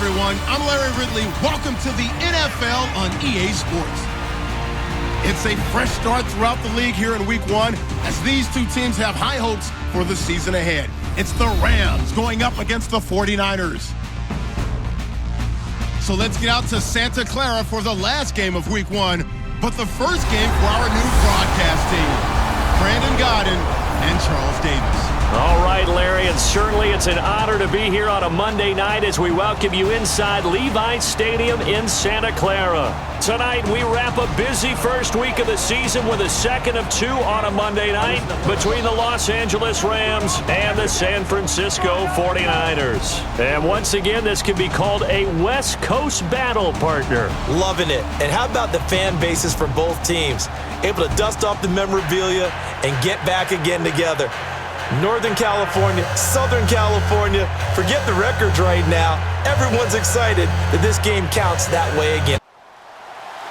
everyone. I'm Larry Ridley. Welcome to the NFL on EA Sports. It's a fresh start throughout the league here in Week 1 as these two teams have high hopes for the season ahead. It's the Rams going up against the 49ers. So let's get out to Santa Clara for the last game of Week 1, but the first game for our new broadcast team, Brandon Godden and Charles Davis. All right, Larry, and certainly it's an honor to be here on a Monday night as we welcome you inside Levi's Stadium in Santa Clara. Tonight, we wrap a busy first week of the season with a second of 2 on a Monday night between the Los Angeles Rams and the San Francisco 49ers. And once again, this can be called a West Coast battle, partner. Loving it. And how about the fan bases for both teams? Able to dust off the memorabilia and get back again together. Northern California, Southern California, forget the records right now. Everyone's excited that this game counts that way again.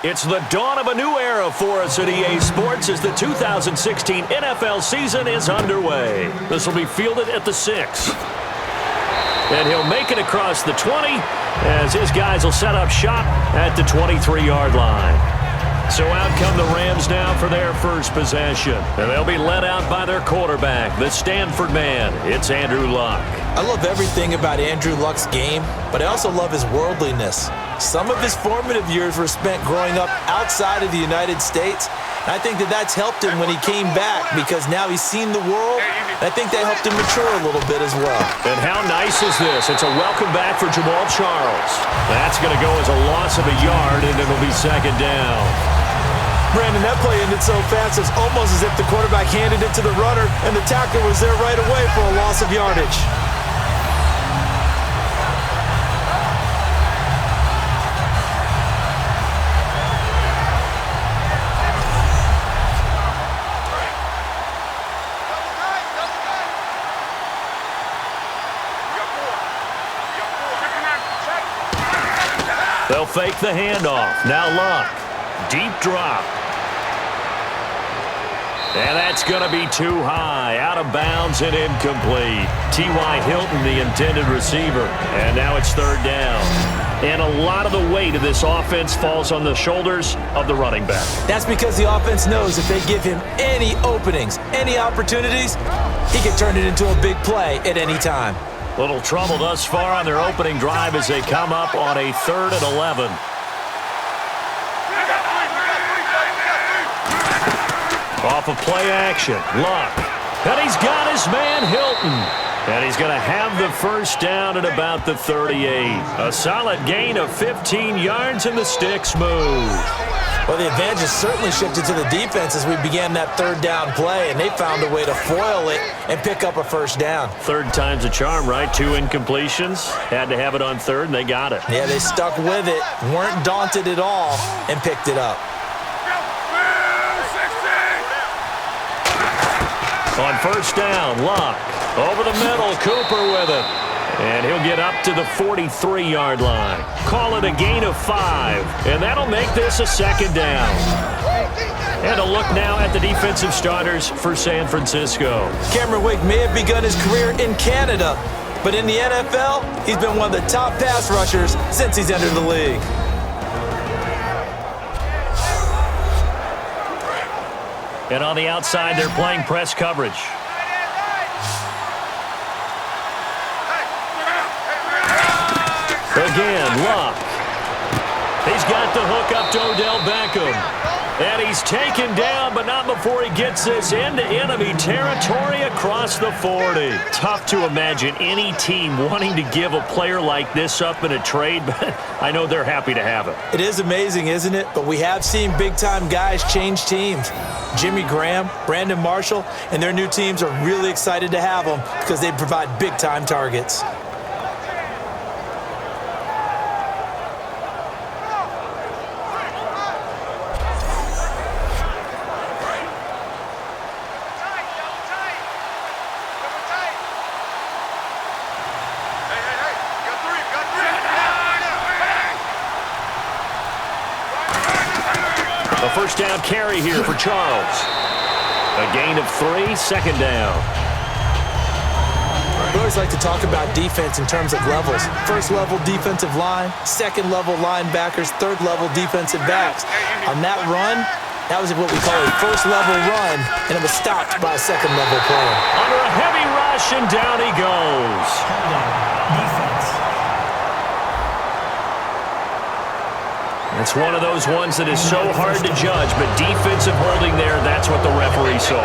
It's the dawn of a new era for us at EA Sports as the 2016 NFL season is underway. This will be fielded at the 6. And he'll make it across the 20 as his guys will set up shop at the 23-yard line. So out come the Rams now for their first possession. And they'll be led out by their quarterback, the Stanford man. It's Andrew Luck. I love everything about Andrew Luck's game, but I also love his worldliness. Some of his formative years were spent growing up outside of the United States. And I think that that's helped him when he came back because now he's seen the world. And I think that helped him mature a little bit as well. And how nice is this? It's a welcome back for Jamal Charles. That's going to go as a loss of a yard, and it'll be second down. Brandon, that play ended so fast, it's almost as if the quarterback handed it to the runner, and the tackler was there right away for a loss of yardage. They'll fake the handoff. Now Luck. Deep drop. And that's going to be too high. Out of bounds and incomplete. T.Y. Hilton, the intended receiver. And now it's third down. And a lot of the weight of this offense falls on the shoulders of the running back. That's because the offense knows if they give him any openings, any opportunities, he can turn it into a big play at any time. Little trouble thus far on their opening drive as they come up on a 3rd and 11. Off of play action, Luck. And he's got his man, Hilton. And he's going to have the first down at about the 38. A solid gain of 15 yards, and the sticks move. Well, the advantage has certainly shifted to the defense as we began that third down play, and they found a way to foil it and pick up a first down. Third time's a charm, right? 2 incompletions. Had to have it on 3rd, and they got it. Yeah, they stuck with it, weren't daunted at all, and picked it up. On first down, Luck. Over the middle, Cooper with it. And he'll get up to the 43-yard line. Call it a gain of 5. And that'll make this a second down. And a look now at the defensive starters for San Francisco. Cameron Wake may have begun his career in Canada, but in the NFL, he's been one of the top pass rushers since he's entered the league. And on the outside, they're playing press coverage. Again, Luck. He's got the hook up to Odell Beckham. And he's taken down, but not before he gets this into enemy territory across the 40. Tough to imagine any team wanting to give a player like this up in a trade, but I know they're happy to have it. It is amazing, isn't it? But we have seen big-time guys change teams. Jimmy Graham, Brandon Marshall, and their new teams are really excited to have them because they provide big-time targets. A first down carry here for Charles. A gain of 3, second down. always like to talk about defense in terms of levels. First-level defensive line, second-level linebackers, third-level defensive backs. On that run, that was what we call a first-level run, and it was stopped by a second-level player. Under a heavy rush, and down he goes. Defense. It's one of those ones that is so hard to judge, but defensive holding there, that's what the referee saw.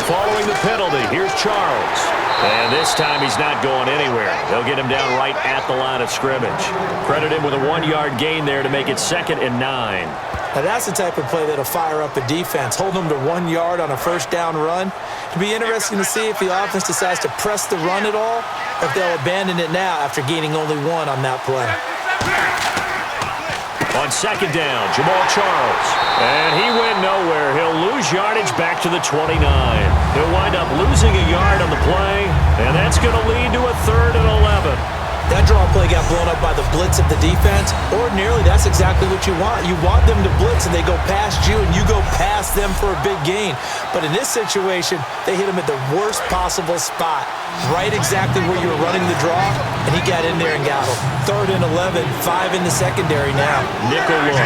Following the penalty, here's Charles. And this time he's not going anywhere. They'll get him down right at the line of scrimmage. Credit him with a 1-yard gain there to make it 2nd and 9. Now that's the type of play that'll fire up a defense. Hold them to 1 yard on a first down run. It'll be interesting to see if the offense decides to press the run at all, or if they'll abandon it now after gaining only 1 on that play. On 2nd down, Jamal Charles. And he went nowhere. He'll lose yardage back to the 29. He'll wind up losing a yard on the play, and that's going to lead to a 3rd and 11. That draw play got blown up by the blitz of the defense. Ordinarily, that's exactly what you want. You want them to blitz, and they go past you, and you go past them for a big gain. But in this situation, they hit him at the worst possible spot, right exactly where you were running the draw, and he got in there and got him. 3rd and 11, 5 in the secondary now. Nickel look.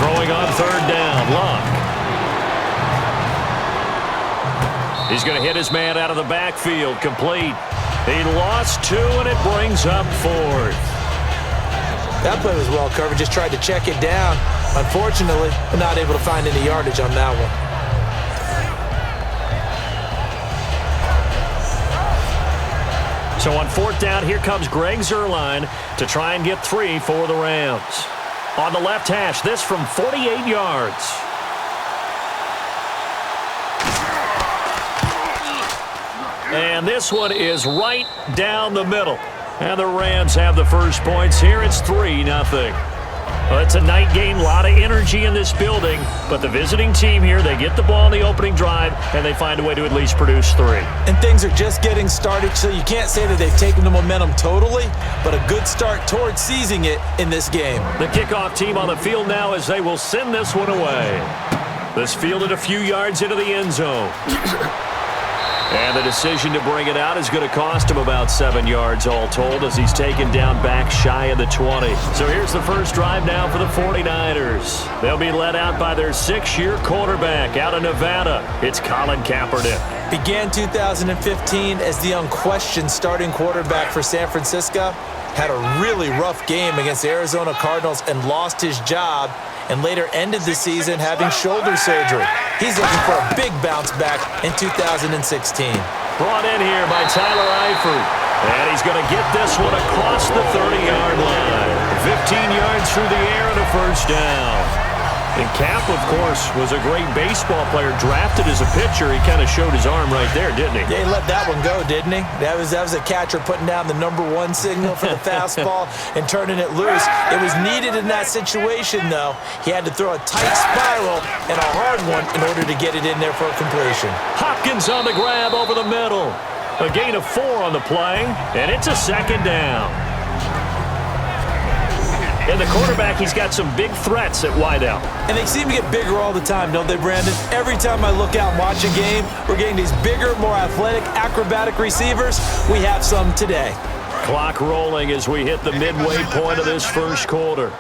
Throwing on 3rd down, Luck. He's going to hit his man out of the backfield, complete. He lost 2, and it brings up 4th. That play was well covered. Just tried to check it down. Unfortunately, we're not able to find any yardage on that one. So on 4th down, here comes Greg Zuerlein to try and get 3 for the Rams. On the left hash, this from 48 yards. And this one is right down the middle. And the Rams have the first points here. It's 3-0. Well, it's a night game, a lot of energy in this building. But the visiting team here, they get the ball in the opening drive, and they find a way to at least produce 3. And things are just getting started, so you can't say that they've taken the momentum totally, but a good start towards seizing it in this game. The kickoff team on the field now as they will send this one away. This fielded a few yards into the end zone. And the decision to bring it out is going to cost him about 7 yards all told as he's taken down back shy of the 20. So here's the first drive now for the 49ers. They'll be led out by their 6-year quarterback out of Nevada. It's Colin Kaepernick. Began 2015 as the unquestioned starting quarterback for San Francisco. Had a really rough game against the Arizona Cardinals and lost his job, and later ended the season having shoulder surgery. He's looking for a big bounce back in 2016. Brought in here by Tyler Eifert. And he's going to get this one across the 30-yard line. 15 yards through the air and a first down. And Cap, of course, was a great baseball player, drafted as a pitcher. He kind of showed his arm right there, didn't he? Yeah, he let that one go, didn't he? That was a catcher putting down the #1 signal for the fastball and turning it loose. It was needed in that situation, though. He had to throw a tight spiral and a hard one in order to get it in there for a completion. Hopkins on the grab over the middle. A gain of 4 on the play, and it's a 2nd down. And the quarterback, he's got some big threats at wideout. And they seem to get bigger all the time, don't they, Brandon? Every time I look out and watch a game, we're getting these bigger, more athletic, acrobatic receivers. We have some today. Clock rolling as we hit the midway point of this first quarter.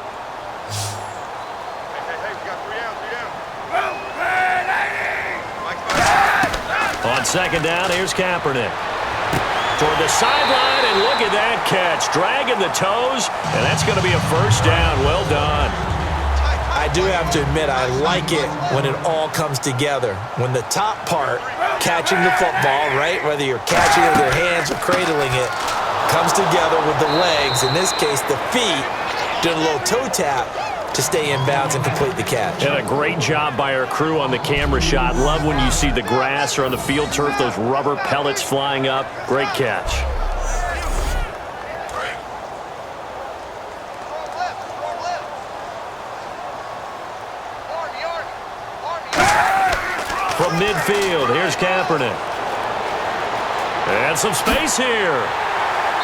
On 2nd down, here's Kaepernick. Toward the sideline, and look at that catch. Dragging the toes, and that's going to be a first down. Well done. I do have to admit, I like it when it all comes together. When the top part, catching the football, right, whether you're catching it with your hands or cradling it, comes together with the legs, in this case the feet, doing a little toe tap to stay in bounds and complete the catch. And a great job by our crew on the camera shot. Love when you see the grass or on the field turf, those rubber pellets flying up. Great catch. From midfield, here's Kaepernick. And some space here.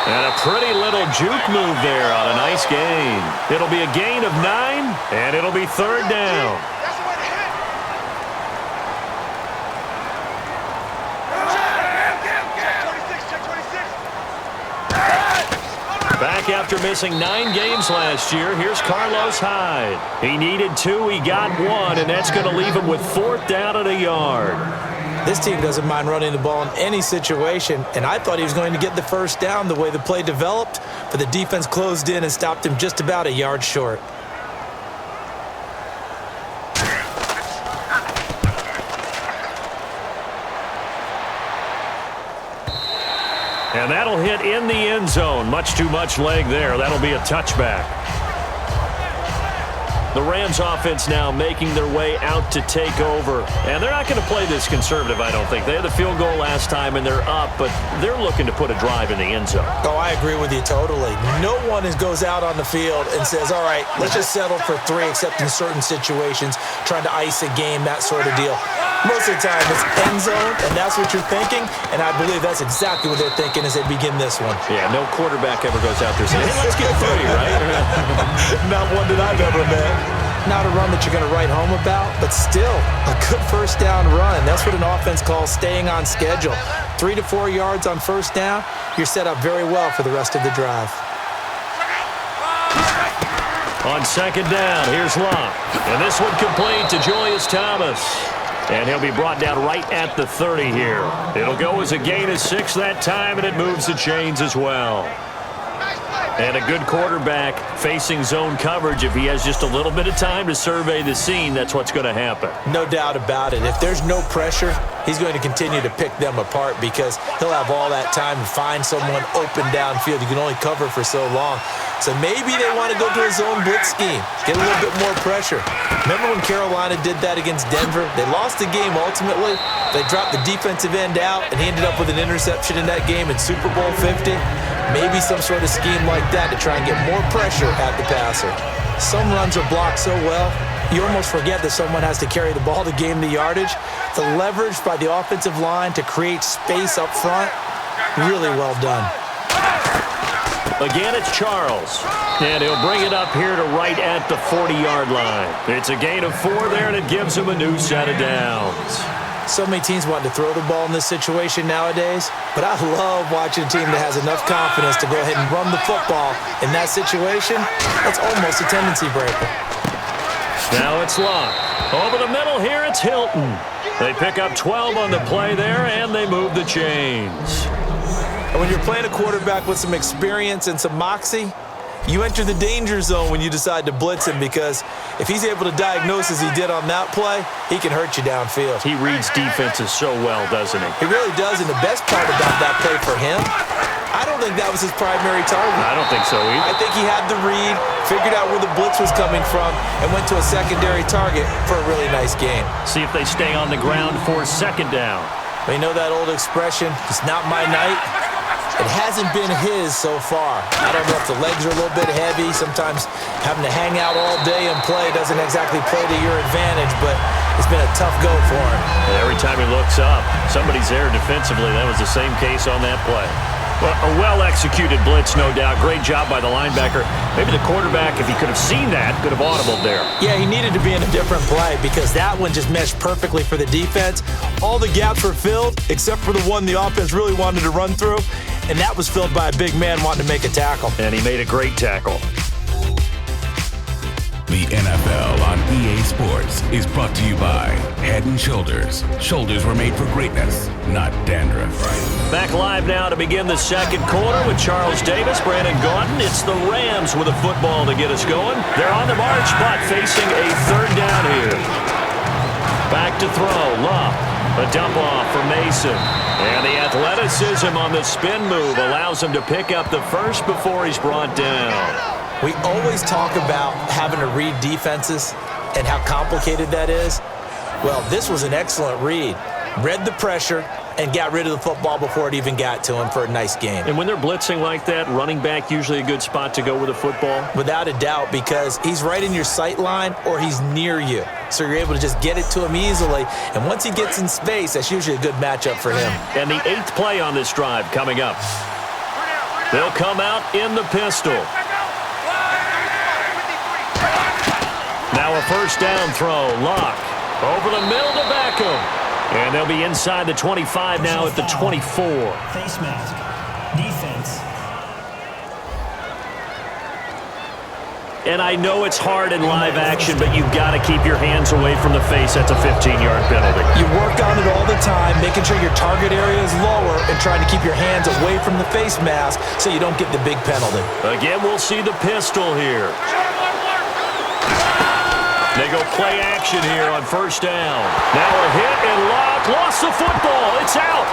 And a pretty little juke move there on a nice gain. It'll be a gain of 9, and it'll be 3rd down. Back after missing 9 games last year, here's Carlos Hyde. He needed 2, he got 1, and that's going to leave him with 4th down and a yard. This team doesn't mind running the ball in any situation, and I thought he was going to get the 1st down the way the play developed, but the defense closed in and stopped him just about a yard short. And that'll hit in the end zone. Much too much leg there. That'll be a touchback. The Rams offense now making their way out to take over. And they're not going to play this conservative, I don't think. They had the field goal last time, and they're up, but they're looking to put a drive in the end zone. Oh, I agree with you totally. No one goes out on the field and says, all right, let's just settle for 3, except in certain situations, trying to ice a game, that sort of deal. Most of the time, it's end zone, and that's what you're thinking, and I believe that's exactly what they're thinking as they begin this one. Yeah, no quarterback ever goes out there saying, hey, let's get 3, right? Not one that I've ever met. Not a run that you're going to write home about, but still a good 1st down run. That's what an offense calls staying on schedule. 3 to 4 yards on 1st down, you're set up very well for the rest of the drive. On 2nd down, here's Locke. And this one complete to Julius Thomas. And he'll be brought down right at the 30 here. It'll go as a gain of 6 that time, and it moves the chains as well. And a good quarterback facing zone coverage. If he has just a little bit of time to survey the scene, that's what's going to happen. No doubt about it. If there's no pressure, he's going to continue to pick them apart because he'll have all that time to find someone open downfield. You can only cover for so long. So maybe they want to go to a zone blitz scheme, get a little bit more pressure. Remember when Carolina did that against Denver? They lost the game ultimately. They dropped the defensive end out, and he ended up with an interception in that game in Super Bowl 50. Maybe some sort of scheme like that to try and get more pressure at the passer. Some runs are blocked so well, you almost forget that someone has to carry the ball to gain the yardage. The leverage by the offensive line to create space up front, really well done. Again, it's Charles. And he'll bring it up here to right at the 40-yard line. It's a gain of 4 there, and it gives him a new set of downs. So many teams want to throw the ball in this situation nowadays, but I love watching a team that has enough confidence to go ahead and run the football in that situation. That's almost a tendency breaker. Now it's Locke. Over the middle here, it's Hilton. They pick up 12 on the play there, and they move the chains. When you're playing a quarterback with some experience and some moxie, you enter the danger zone when you decide to blitz him, because if he's able to diagnose as he did on that play, he can hurt you downfield. He reads defenses so well, doesn't he? He really does, and the best part about that play for him, I don't think that was his primary target. I don't think so either. I think he had the read, figured out where the blitz was coming from, and went to a secondary target for a really nice gain. See if they stay on the ground for 2nd down. You know that old expression, it's not my night? It hasn't been his so far. I don't know if the legs are a little bit heavy. Sometimes having to hang out all day and play doesn't exactly play to your advantage, but it's been a tough go for him. And every time he looks up, somebody's there defensively. That was the same case on that play. Well, a well-executed blitz, no doubt. Great job by the linebacker. Maybe the quarterback, if he could have seen that, could have audibled there. Yeah, he needed to be in a different play because that one just meshed perfectly for the defense. All the gaps were filled except for the one the offense really wanted to run through, and that was filled by a big man wanting to make a tackle. And he made a great tackle. The NFL on EA Sports is brought to you by Head & Shoulders. Shoulders were made for greatness, not dandruff. Back live now to begin the 2nd quarter with Charles Davis, Brandon Gaudin. It's the Rams with a football to get us going. They're on the march, but facing a 3rd down here. Back to throw, Locke. A dump off for Mason. And the athleticism on the spin move allows him to pick up the first before he's brought down. We always talk about having to read defenses and how complicated that is. Well, this was an excellent read. Read the pressure and got rid of the football before it even got to him for a nice gain. And when they're blitzing like that, running back usually a good spot to go with a football? Without a doubt, because he's right in your sight line or he's near you. So you're able to just get it to him easily. And once he gets in space, that's usually a good matchup for him. And the 8th play on this drive coming up. They'll come out in the pistol. Now a first down throw. Lock. Over the middle to Beckham. And they'll be inside the 25 now at the 24. Face mask. Defense. And I know it's hard in live action, but you've got to keep your hands away from the face. That's a 15-yard penalty. You work on it all the time, making sure your target area is lower and trying to keep your hands away from the face mask so you don't get the big penalty. Again, we'll see the pistol here. They go play action here on first down. Now a hit and Lock lost the football. It's out.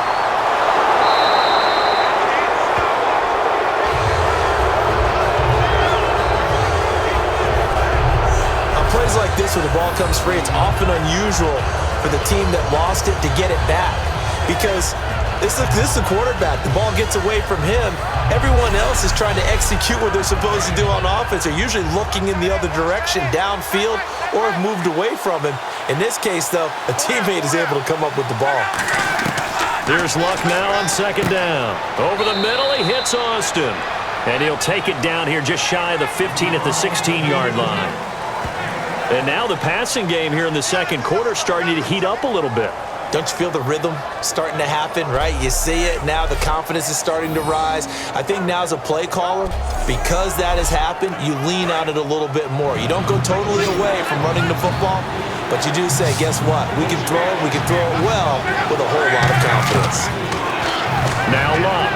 Plays like this where the ball comes free, it's often unusual for the team that lost it to get it back because this is a quarterback. The ball gets away from him. Everyone else is trying to execute what they're supposed to do on offense. They're usually looking in the other direction, downfield, or have moved away from him. In this case, though, a teammate is able to come up with the ball. Here's Luck now on second down. Over the middle, he hits Austin. And he'll take it down here just shy of the 15 at the 16-yard line. And now the passing game here in the second quarter starting to heat up a little bit. Don't you feel the rhythm starting to happen, right? You see it. Now the confidence is starting to rise. I think now as a play caller, because that has happened, you lean on it a little bit more. You don't go totally away from running the football, but you do say, guess what? We can throw it well with a whole lot of confidence. Now Love.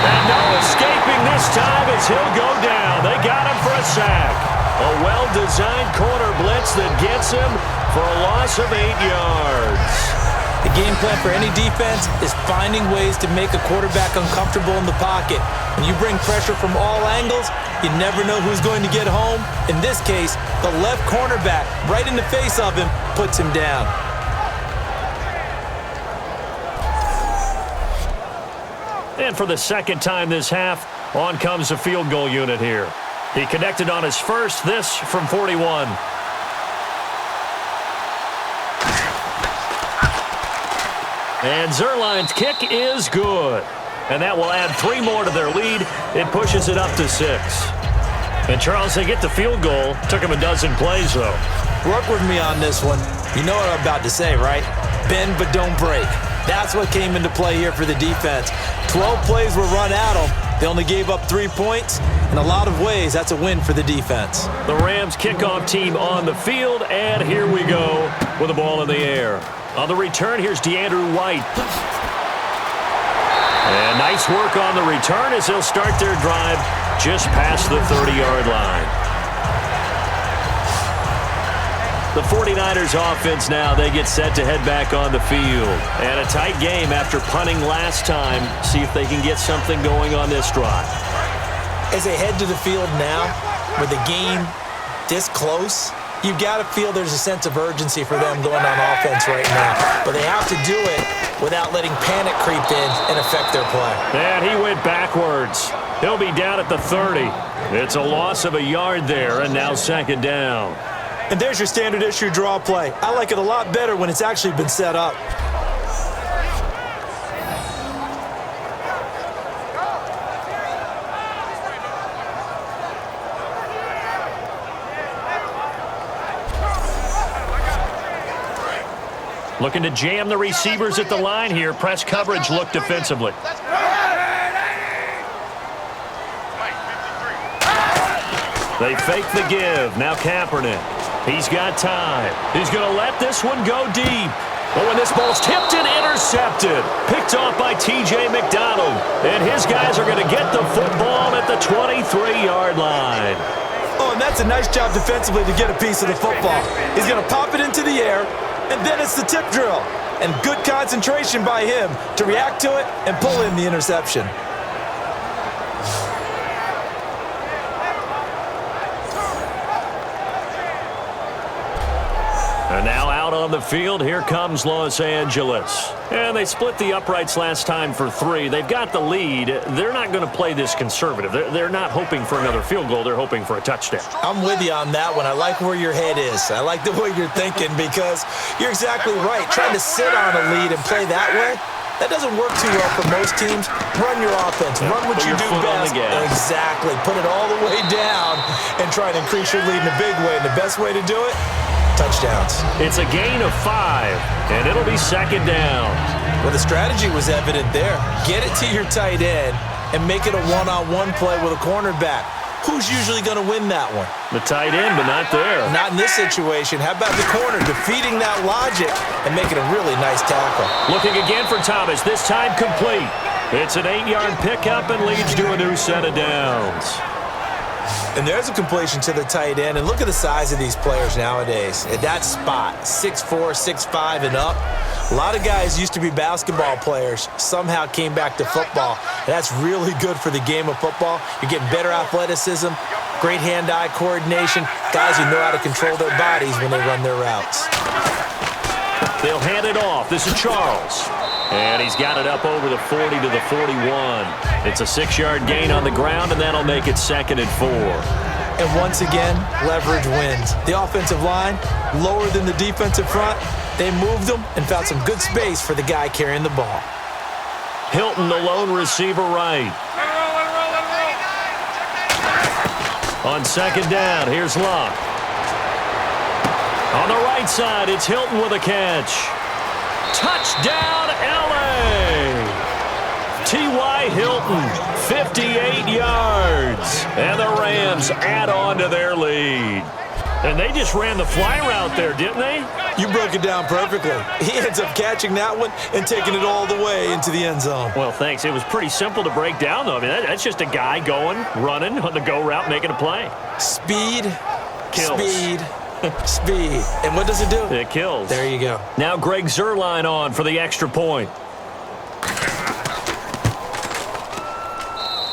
And no escaping this time as he'll go down. They got him for a sack. A well-designed corner blitz that gets him for a loss of 8 yards. The game plan for any defense is finding ways to make a quarterback uncomfortable in the pocket. When you bring pressure from all angles, you never know who's going to get home. In this case, the left cornerback, right in the face of him, puts him down. And for the second time this half, on comes the field goal unit here. He connected on his first, this from 41. And Zerline's kick is good. And that will add 3 more to their lead. It pushes it up to 6. And Charles, they get the field goal. Took him a dozen plays, though. Work with me on this one. You know what I'm about to say, right? Bend but don't break. That's what came into play here for the defense. 12 plays were run at them. They only gave up 3 points. In a lot of ways, that's a win for the defense. The Rams kickoff team on the field, and here we go with the ball in the air. On the return, here's DeAndrew White. And nice work on the return as they'll start their drive just past the 30-yard line. The 49ers offense now, they get set to head back on the field. And a tight game after punting last time. See if they can get something going on this drive. As they head to the field now, with the game this close, you've got to feel there's a sense of urgency for them going on offense right now. But they have to do it without letting panic creep in and affect their play. And he went backwards. He'll be down at the 30. It's a loss of a yard there, and now second down. And there's your standard issue draw play. I like it a lot better when it's actually been set up. Looking to jam the receivers at the line here. Press coverage look defensively. They fake the give. Now Kaepernick. He's got time. He's going to let this one go deep. But when this ball's tipped and intercepted, picked off by T.J. McDonald. And his guys are going to get the football at the 23-yard line. Oh, and that's a nice job defensively to get a piece of the football. He's going to pop it into the air, and then it's the tip drill. And good concentration by him to react to it and pull in the interception. And now out on the field, here comes Los Angeles. And they split the uprights last time for 3. They've got the lead. They're not going to play this conservative. They're not hoping for another field goal. They're hoping for a touchdown. I'm with you on that one. I like where your head is. I like the way you're thinking because you're exactly right. Trying to sit on a lead and play that way, That doesn't work too well for most teams. Run your offense. Run what you do best. Exactly. Put it all the way down and try to increase your lead in a big way. And the best way to do it, touchdowns. It's a gain of 5, and it'll be second down. Well, the strategy was evident there. Get it to your tight end and make it a one-on-one play with a cornerback. Who's usually going to win that one? The tight end, but not there. Not in this situation. How about the corner defeating that logic and making a really nice tackle? Looking again for Thomas, this time complete. It's an 8-yard pickup and leads to a new set of downs. And there's a completion to the tight end. And look at the size of these players nowadays. At that spot, 6'4", 6'5", and up. A lot of guys used to be basketball players, somehow came back to football. And that's really good for the game of football. You're getting better athleticism, great hand-eye coordination, guys who know how to control their bodies when they run their routes. They'll hand it off. This is Charles. And he's got it up over the 40 to the 41. It's a 6-yard gain on the ground, and that'll make it 2nd and 4. And once again, leverage wins. The offensive line, lower than the defensive front. They moved them and found some good space for the guy carrying the ball. Hilton, the lone receiver right. On second down, here's Luck. On the right side, it's Hilton with a catch. Touchdown, L.A. T.Y. Hilton, 58 yards. And the Rams add on to their lead. And they just ran the fly route there, didn't they? You broke it down perfectly. He ends up catching that one and taking it all the way into the end zone. Well, thanks. It was pretty simple to break down, though. I mean, that's just a guy going, running on the go route, making a play. Speed, kills. Speed, speed. And what does it do? It kills. There you go. Now Greg Zuerlein on for the extra point.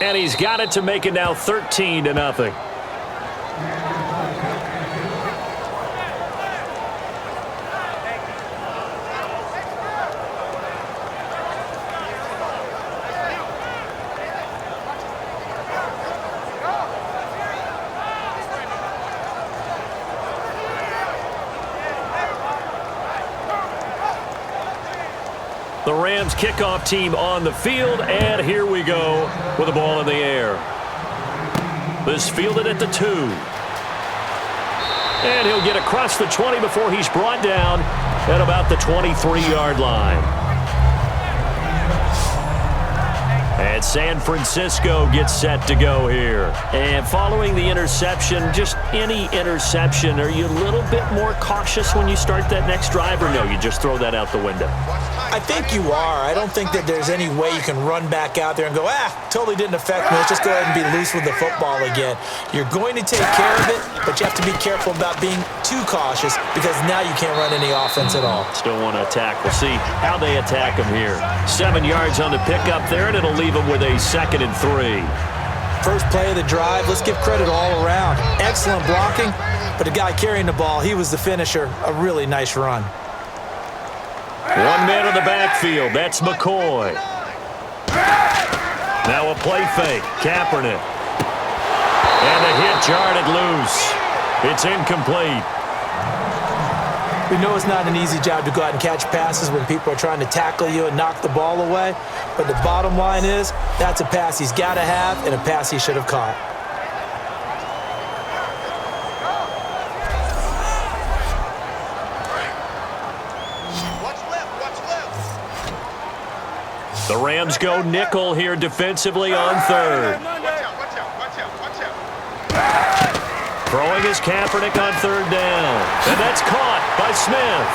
And he's got it to make it now 13-0. The Rams kickoff team on the field, and here we go with the ball in the air. This fielded at the 2. And he'll get across the 20 before he's brought down at about the 23-yard line. And San Francisco gets set to go here. And following the interception, just any interception, are you a little bit more cautious when you start that next drive, or no, you just throw that out the window? I think you are. I don't think that there's any way you can run back out there and go, totally didn't affect me. Let's just go ahead and be loose with the football again. You're going to take care of it, but you have to be careful about being too cautious because now you can't run any offense at all. Still want to attack. We'll see how they attack him here. 7 yards on the pickup there, and it'll leave him with a 2nd and 3. First play of the drive, let's give credit all around. Excellent blocking, but the guy carrying the ball, he was the finisher. A really nice run. 1 man in the backfield. That's McCoy. Now a play fake. Kaepernick. And a hit jarred loose. It's incomplete. We know it's not an easy job to go out and catch passes when people are trying to tackle you and knock the ball away. But the bottom line is, that's a pass he's got to have and a pass he should have caught. The Rams go nickel here defensively on 3rd. Throwing is Kaepernick on 3rd down. And that's caught by Smith.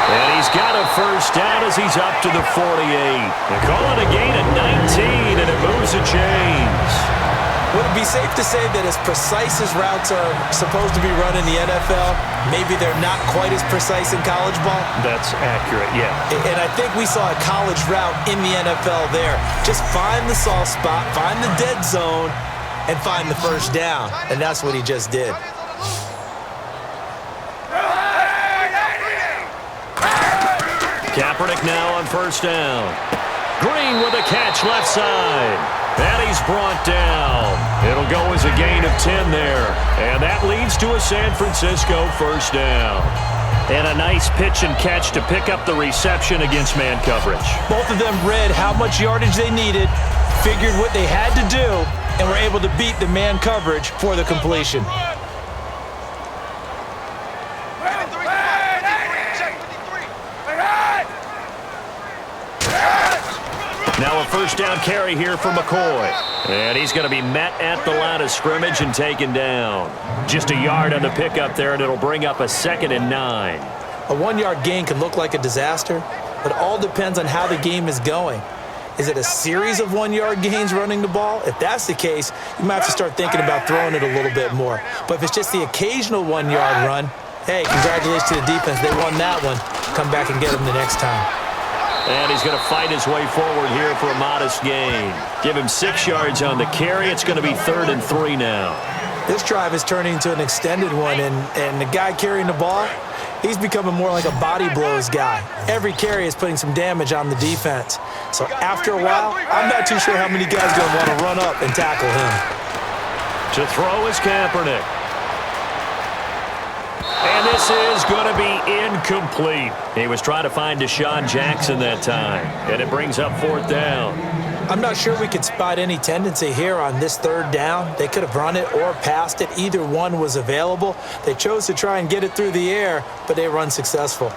And he's got a first down as he's up to the 48. They call it a gain of 19, and it moves the chains. Would it be safe to say that as precise as routes are supposed to be run in the NFL, maybe they're not quite as precise in college ball? That's accurate, yeah. And I think we saw a college route in the NFL there. Just find the soft spot, find the dead zone, and find the first down. And that's what he just did. Kaepernick now on first down. Green with a catch left side. And he's brought down. It'll go as a gain of 10 there. And that leads to a San Francisco first down. And a nice pitch and catch to pick up the reception against man coverage. Both of them read how much yardage they needed, figured what they had to do, and were able to beat the man coverage for the completion. Now a first down carry here for McCoy. And he's going to be met at the line of scrimmage and taken down. Just a yard on the pickup there, and it'll bring up a 2nd and 9. A 1-yard gain can look like a disaster, but it all depends on how the game is going. Is it a series of 1-yard gains running the ball? If that's the case, you might have to start thinking about throwing it a little bit more. But if it's just the occasional 1-yard run, hey, congratulations to the defense. They won that one. Come back and get them the next time. And he's going to fight his way forward here for a modest gain. Give him 6 yards on the carry. It's going to be 3rd and 3 now. This drive is turning into an extended one, and the guy carrying the ball, he's becoming more like a body blows guy. Every carry is putting some damage on the defense. So after a while, I'm not too sure how many guys are going to want to run up and tackle him. To throw is Kaepernick. And this is going to be incomplete. He was trying to find Deshaun Jackson that time, and it brings up 4th down. I'm not sure we could spot any tendency here on this 3rd down. They could have run it or passed it. Either one was available. They chose to try and get it through the air, but they were unsuccessful.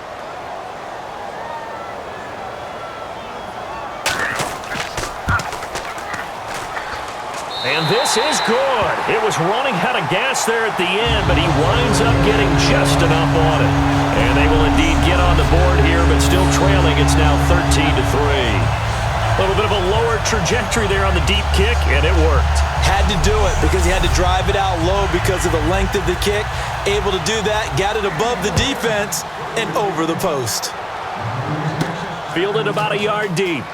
And this is good. It was running out of gas there at the end, but he winds up getting just enough on it. And they will indeed get on the board here, but still trailing. It's now 13-3. A little bit of a lower trajectory there on the deep kick, and it worked. Had to do it because he had to drive it out low because of the length of the kick. Able to do that, got it above the defense and over the post. Fielded about a yard deep.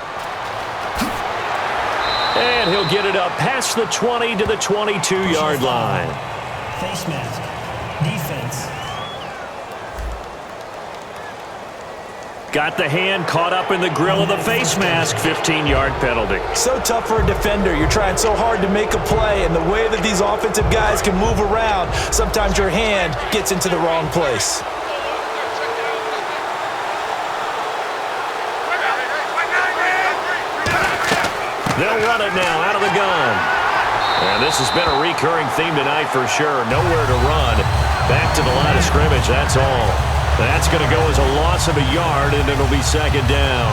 And he'll get it up past the 20 to the 22-yard line. Face mask. Defense. Got the hand caught up in the grill of the face mask. 15-yard penalty. So tough for a defender. You're trying so hard to make a play, and the way that these offensive guys can move around, sometimes your hand gets into the wrong place. They'll run it now out of the gun. And this has been a recurring theme tonight for sure. Nowhere to run. Back to the line of scrimmage, that's all. That's going to go as a loss of a yard, and it'll be 2nd down.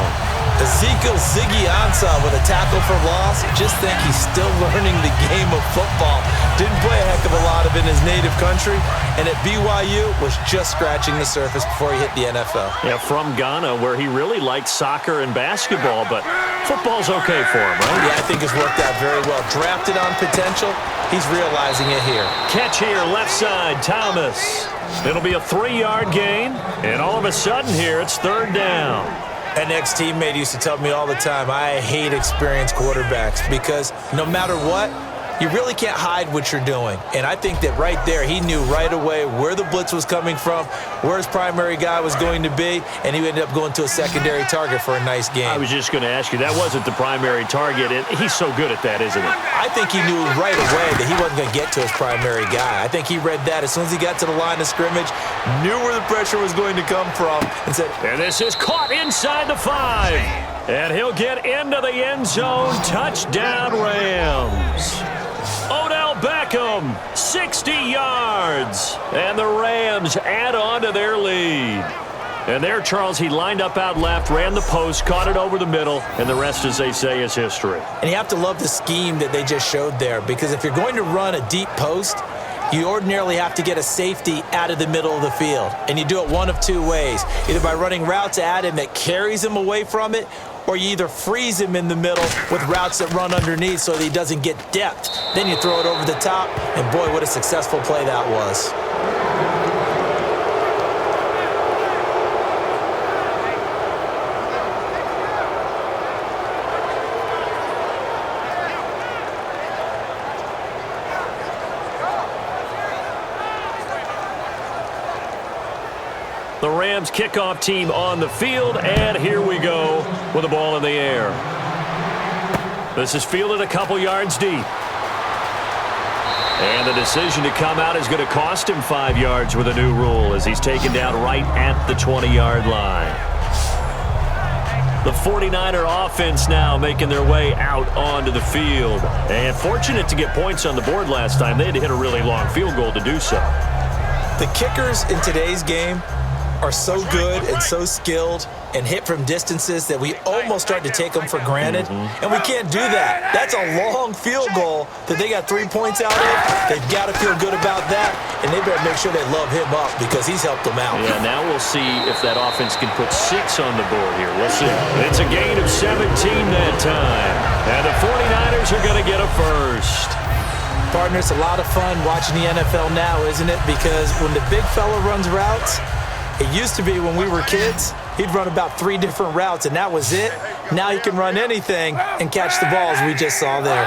Ezekiel Ziggy Ansah with a tackle for loss. Just think he's still learning the game of football. Didn't play a heck of a lot of it in his native country, and at BYU was just scratching the surface before he hit the NFL. Yeah, from Ghana, where he really liked soccer and basketball, but football's okay for him, right? Yeah, I think it's worked out very well. Drafted on potential, he's realizing it here. Catch here, left side, Thomas. It'll be a 3-yard gain, and all of a sudden here, it's 3rd down. An ex-teammate used to tell me all the time, I hate experienced quarterbacks because no matter what, you really can't hide what you're doing. And I think that right there, he knew right away where the blitz was coming from, where his primary guy was going to be, and he ended up going to a secondary target for a nice game. I was just going to ask you, that wasn't the primary target, and he's so good at that, isn't he? I think he knew right away that he wasn't going to get to his primary guy. I think he read that as soon as he got to the line of scrimmage, knew where the pressure was going to come from, and said, and this is caught inside the 5. And he'll get into the end zone. Touchdown, Rams. Odell Beckham, 60 yards. And the Rams add on to their lead. And there, Charles, he lined up out left, ran the post, caught it over the middle, and the rest, as they say, is history. And you have to love the scheme that they just showed there, because if you're going to run a deep post, you ordinarily have to get a safety out of the middle of the field. And you do it one of two ways, either by running routes at him that carries him away from it, or you either freeze him in the middle with routes that run underneath so that he doesn't get depth. Then you throw it over the top, and boy, what a successful play that was. The Rams kickoff team on the field, and here we go with the ball in the air. This is fielded a couple yards deep. And the decision to come out is going to cost him 5 yards with a new rule as he's taken down right at the 20-yard line. The 49er offense now making their way out onto the field. And fortunate to get points on the board last time. They had to hit a really long field goal to do so. The kickers in today's game are so good and so skilled and hit from distances that we almost start to take them for granted. And we can't do that. That's a long field goal that they got 3 points out of. They've got to feel good about that, and they better make sure they love him up because he's helped them out. Yeah, now we'll see if that offense can put 6 on the board here. We'll see. It's a gain of 17 that time. And the 49ers are going to get a first. Partner, it's a lot of fun watching the NFL now, isn't it? Because when the big fella runs routes, it used to be when we were kids, he'd run about 3 different routes, and that was it. Now he can run anything and catch the balls we just saw there.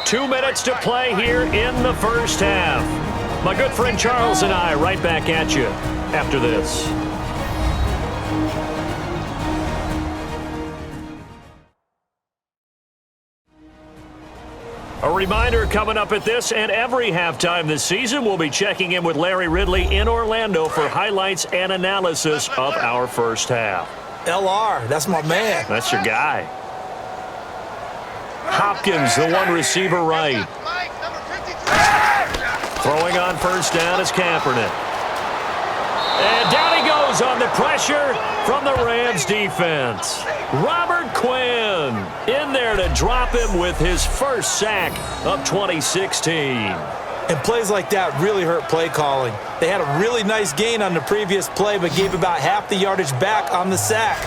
2 minutes to play here in the first half. My good friend Charles and I right back at you after this. A reminder coming up at this and every halftime this season, we'll be checking in with Larry Ridley in Orlando for highlights and analysis of our first half. LR, that's my man. That's your guy. Hopkins, the one receiver right. Throwing on first down is Kaepernick. And down he goes on the pressure from the Rams defense. Robert Quinn in there to drop him with his first sack of 2016. And plays like that really hurt play calling. They had a really nice gain on the previous play, but gave about half the yardage back on the sack.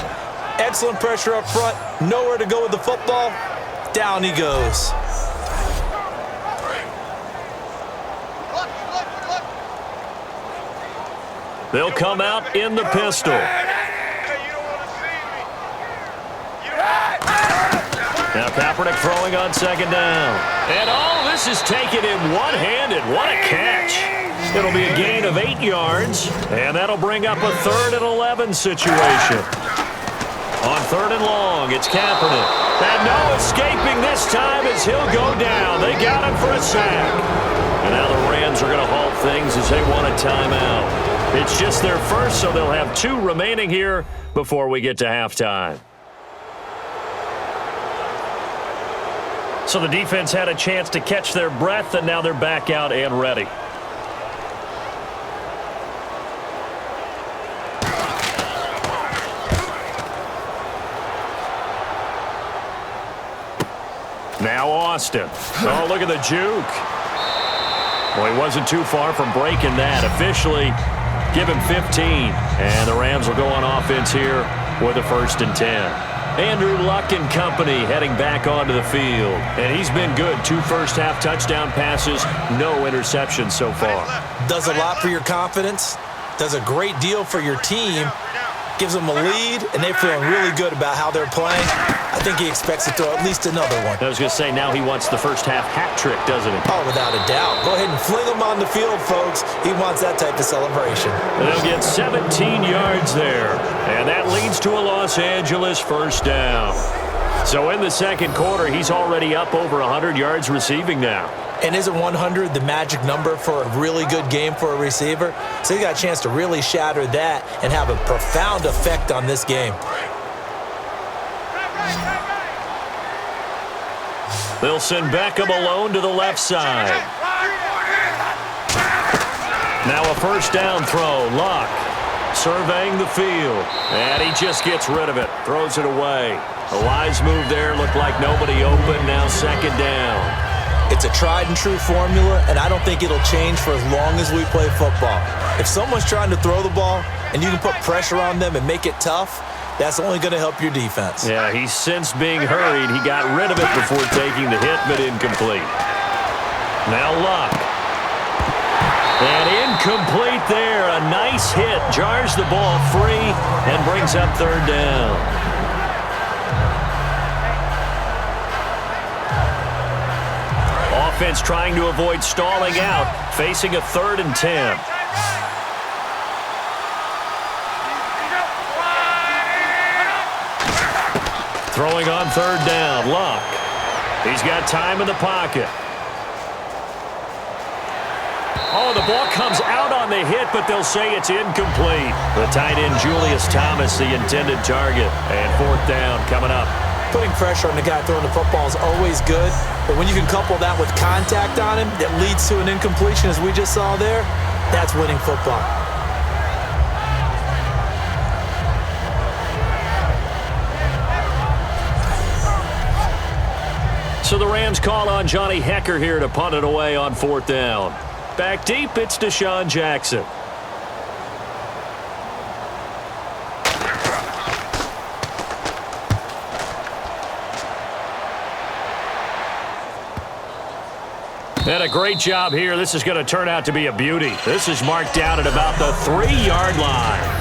Excellent pressure up front, nowhere to go with the football. Down he goes. They'll come out in the pistol. Now Kaepernick throwing on second down. And all this is taken in one-handed. What a catch. It'll be a gain of 8 yards, and that'll bring up a 3rd and 11 situation. On 3rd and long, it's Kaepernick. And no escaping this time as he'll go down. They got him for a sack. And now the Rams are going to halt things as they want a timeout. It's just their first, so they'll have 2 remaining here before we get to halftime. So the defense had a chance to catch their breath, and now they're back out and ready. Now Austin. Oh, look at the juke. Well, he wasn't too far from breaking that. Officially, give him 15. And the Rams will go on offense here with a 1st and 10. Andrew Luck and company heading back onto the field. And he's been good. 2 first-half touchdown passes, no interceptions so far. Does a lot for your confidence. Does a great deal for your team. Gives them a lead, and they're feeling really good about how they're playing. I think he expects to throw at least another one. I was going to say, now he wants the first-half hat trick, doesn't he? Oh, without a doubt. Go ahead and fling him on the field, folks. He wants that type of celebration. And they'll get 17 yards there. And that leads to a Los Angeles first down. So in the second quarter, he's already up over 100 yards receiving now. And isn't 100 the magic number for a really good game for a receiver? So he got a chance to really shatter that and have a profound effect on this game. They'll send Beckham alone to the left side. Now a first down throw. Luck surveying the field. And he just gets rid of it. Throws it away. A wise move there. Looked like nobody open. Now second down. It's a tried-and-true formula, and I don't think it'll change for as long as we play football. If someone's trying to throw the ball and you can put pressure on them and make it tough, that's only going to help your defense. Yeah, he's since being hurried. He got rid of it before taking the hit, but incomplete. Now Luck. And incomplete there. A nice hit. Jars the ball free and brings up 3rd down. Offense trying to avoid stalling out, facing a 3rd and 10. Throwing on third down, Luck. He's got time in the pocket. Oh, the ball comes out on the hit, but they'll say it's incomplete. The tight end, Julius Thomas, the intended target. And fourth down coming up. Putting pressure on the guy throwing the football is always good, but when you can couple that with contact on him that leads to an incompletion, as we just saw there, that's winning football. So the Rams call on Johnny Hekker here to punt it away on fourth down. Back deep, it's Deshaun Jackson. And a great job here. This is going to turn out to be a beauty. This is marked down at about the 3-yard line.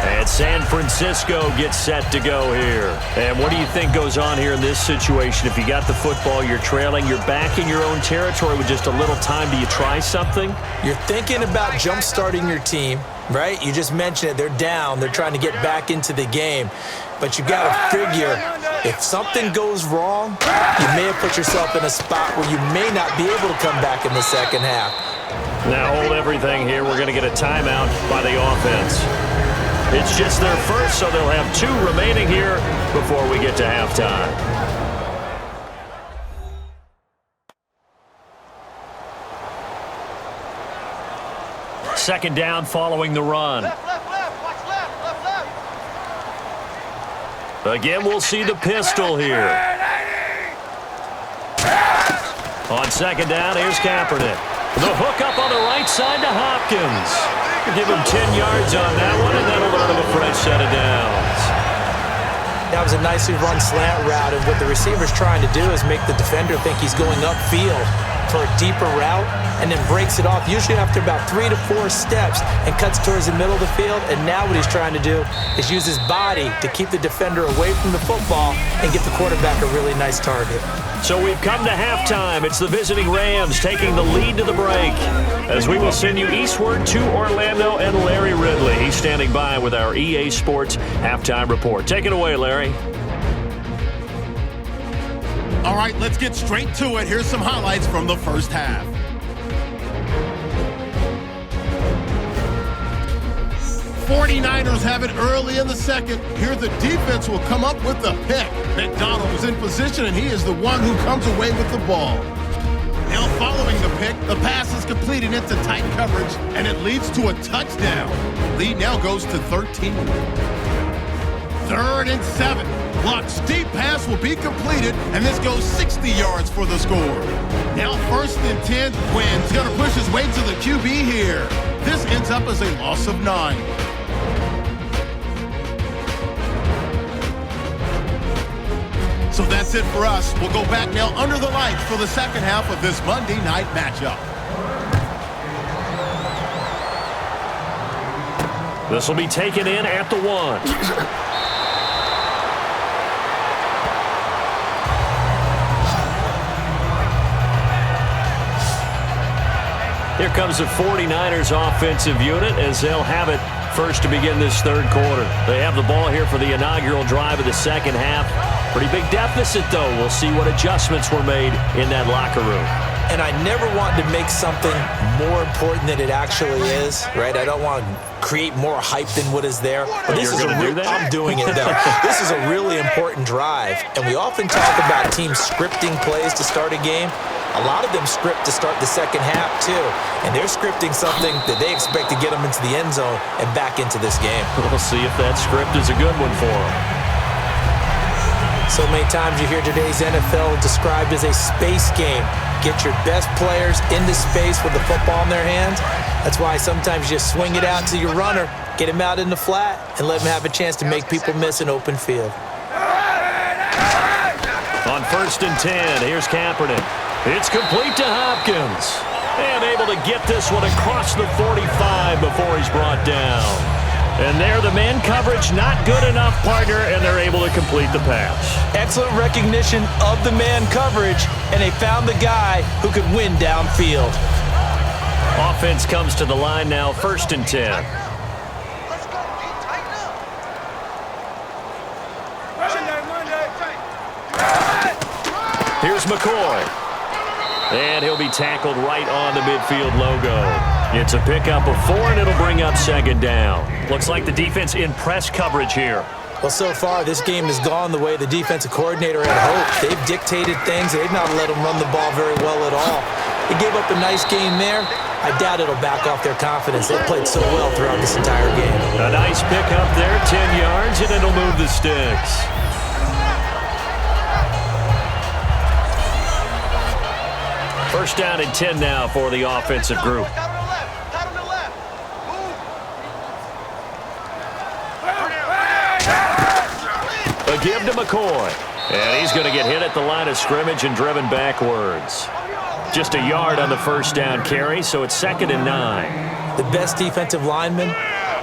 And San Francisco gets set to go here. And what do you think goes on here in this situation? If you got the football, you're trailing, you're back in your own territory with just a little time. Do you try something? You're thinking about jump-starting your team, right? You just mentioned it. They're down. They're trying to get back into the game. But you got to figure, if something goes wrong, you may have put yourself in a spot where you may not be able to come back in the second half. Now hold everything here. We're going to get a timeout by the offense. It's just their first, so they'll have 2 remaining here before we get to halftime. Second down following the run. Again, we'll see the pistol here. On second down, here's Kaepernick. The hook up on the right side to Hopkins. Give him 10 yards on that one, and that'll learn him a fresh set of downs. That was a nicely run slant route, and what the receiver's trying to do is make the defender think he's going upfield for a deeper route, and then breaks it off, usually after about 3 to 4 steps, and cuts towards the middle of the field. And now what he's trying to do is use his body to keep the defender away from the football and get the quarterback a really nice target. So we've come to halftime. It's the visiting Rams taking the lead to the break, as we will send you eastward to Orlando and Larry Ridley. He's standing by with our EA Sports halftime report. Take it away, Larry. All right, let's get straight to it. Here's some highlights from the first half. '49ers have it early in the second. Here the defense will come up with the pick. McDonald is in position, and he is the one who comes away with the ball. Now following the pick, the pass is completed into tight coverage, and it leads to a touchdown. Lead now goes to 13. 3rd and 7. Luck's deep pass will be completed, and this goes 60 yards for the score. Now 1st and 10. Quinn's going to push his way to the QB here. This ends up as a loss of 9. So that's it for us. We'll go back now under the lights for the second half of this Monday night matchup. This will be taken in at the 1. Here comes the 49ers offensive unit as they'll have it first to begin this third quarter. They have the ball here for the inaugural drive of the second half. Pretty big deficit, though. We'll see what adjustments were made in that locker room. And I never want to make something more important than it actually is, right? I don't want to create more hype than what is there. But this You're going to do that? I'm doing it, though. This is a really important drive. And we often talk about teams scripting plays to start a game. A lot of them script to start the second half, too. And they're scripting something that they expect to get them into the end zone and back into this game. We'll see if that script is a good one for them. So many times you hear today's NFL described as a space game. Get your best players into space with the football in their hands. That's why sometimes you just swing it out to your runner, get him out in the flat, and let him have a chance to make people miss an open field. On 1st and 10, here's Kaepernick. It's complete to Hopkins. And able to get this one across the 45 before he's brought down. And there, the man coverage not good enough, partner, and they're able to complete the pass. Excellent recognition of the man coverage, and they found the guy who could win downfield. Offense comes to the line now, 1st and 10. Here's McCoy. And he'll be tackled right on the midfield logo. It's a pickup of 4, and it'll bring up 2nd down. Looks like the defense in press coverage here. Well, so far, this game has gone the way the defensive coordinator had hoped. They've dictated things. They've not let them run the ball very well at all. They gave up a nice game there. I doubt it'll back off their confidence. They've played so well throughout this entire game. A nice pickup there, 10 yards, and it'll move the sticks. First down and 10 now for the offensive group. A give to McCoy. And he's going to get hit at the line of scrimmage and driven backwards. Just a yard on the first down carry, so it's 2nd and 9. The best defensive linemen,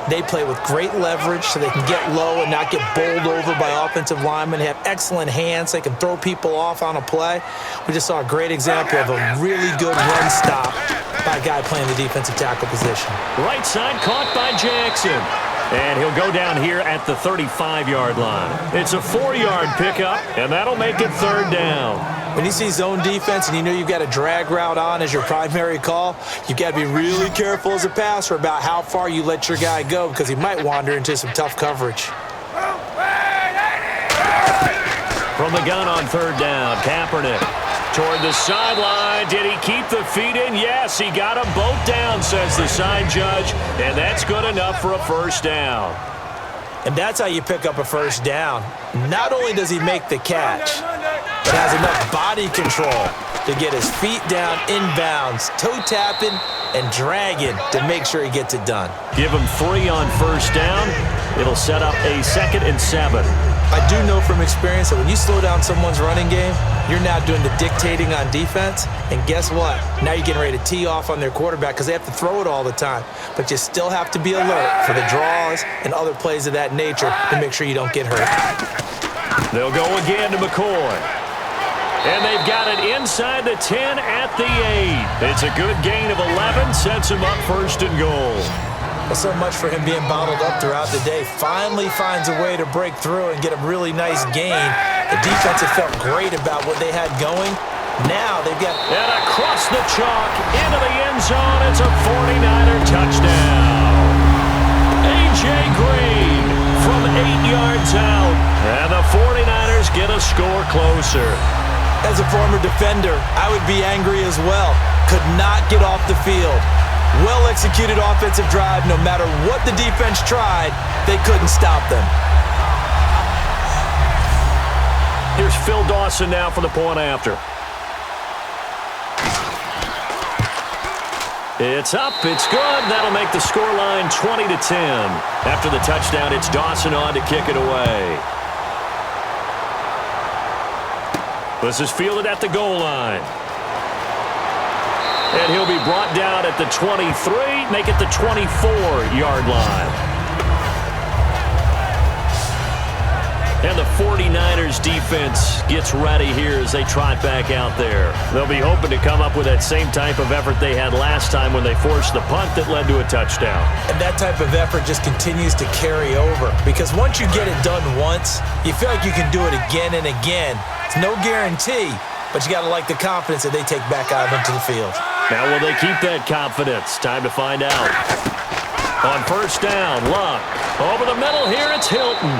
they play with great leverage so they can get low and not get bowled over by offensive linemen. They have excellent hands. They can throw people off on a play. We just saw a great example of a really good run stop by a guy playing the defensive tackle position. Right side caught by Jackson. And he'll go down here at the 35-yard line. It's a 4-yard pickup, and that'll make it 3rd down. When you see zone defense and you know you've got a drag route on as your primary call, you've got to be really careful as a passer about how far you let your guy go because he might wander into some tough coverage. From the gun on 3rd down, Kaepernick toward the sideline. Did he keep the feet in? Yes, he got them both down, says the side judge, and that's good enough for a 1st down. And that's how you pick up a 1st down. Not only does he make the catch, but has enough body control to get his feet down inbounds, toe tapping and dragging to make sure he gets it done. Give him 3 on 1st down. It'll set up a 2nd and 7. I do know from experience that when you slow down someone's running game, you're now doing the dictating on defense. And guess what? Now you're getting ready to tee off on their quarterback because they have to throw it all the time. But you still have to be alert for the draws and other plays of that nature to make sure you don't get hurt. They'll go again to McCoy. And they've got it inside the 10 at the 8. It's a good gain of 11, sets him up 1st and goal. Well, so much for him being bottled up throughout the day. Finally finds a way to break through and get a really nice gain. The defense had felt great about what they had going. Now they've got... And across the chalk, into the end zone, it's a 49er touchdown. A.J. Green from 8 yards out. And the 49ers get a score closer. As a former defender, I would be angry as well. Could not get off the field. Well-executed offensive drive. No matter what the defense tried, they couldn't stop them. Here's Phil Dawson now for the point after. It's up, it's good. That'll make the scoreline 20-10. After the touchdown, it's Dawson on to kick it away. This is fielded at the goal line. And he'll be brought down at the 23, make it the 24-yard line. And the 49ers defense gets ready here as they trot back out there. They'll be hoping to come up with that same type of effort they had last time when they forced the punt that led to a touchdown. And that type of effort just continues to carry over. Because once you get it done once, you feel like you can do it again and again. It's no guarantee, but you got to like the confidence that they take back out into the field. Now will they keep that confidence? Time to find out. On 1st down, Luck. Over the middle here, it's Hilton.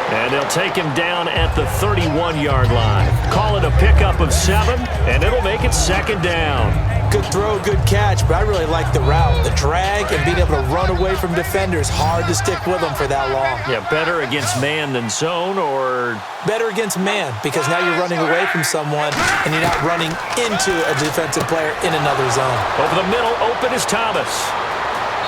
And they'll take him down at the 31-yard line. Call it a pickup of 7, and it'll make it 2nd down. Good throw, good catch, but I really like the route. The drag and being able to run away from defenders, hard to stick with them for that long. Yeah, better against man than zone, or... Better against man, because now you're running away from someone, and you're not running into a defensive player in another zone. Over the middle, open is Thomas.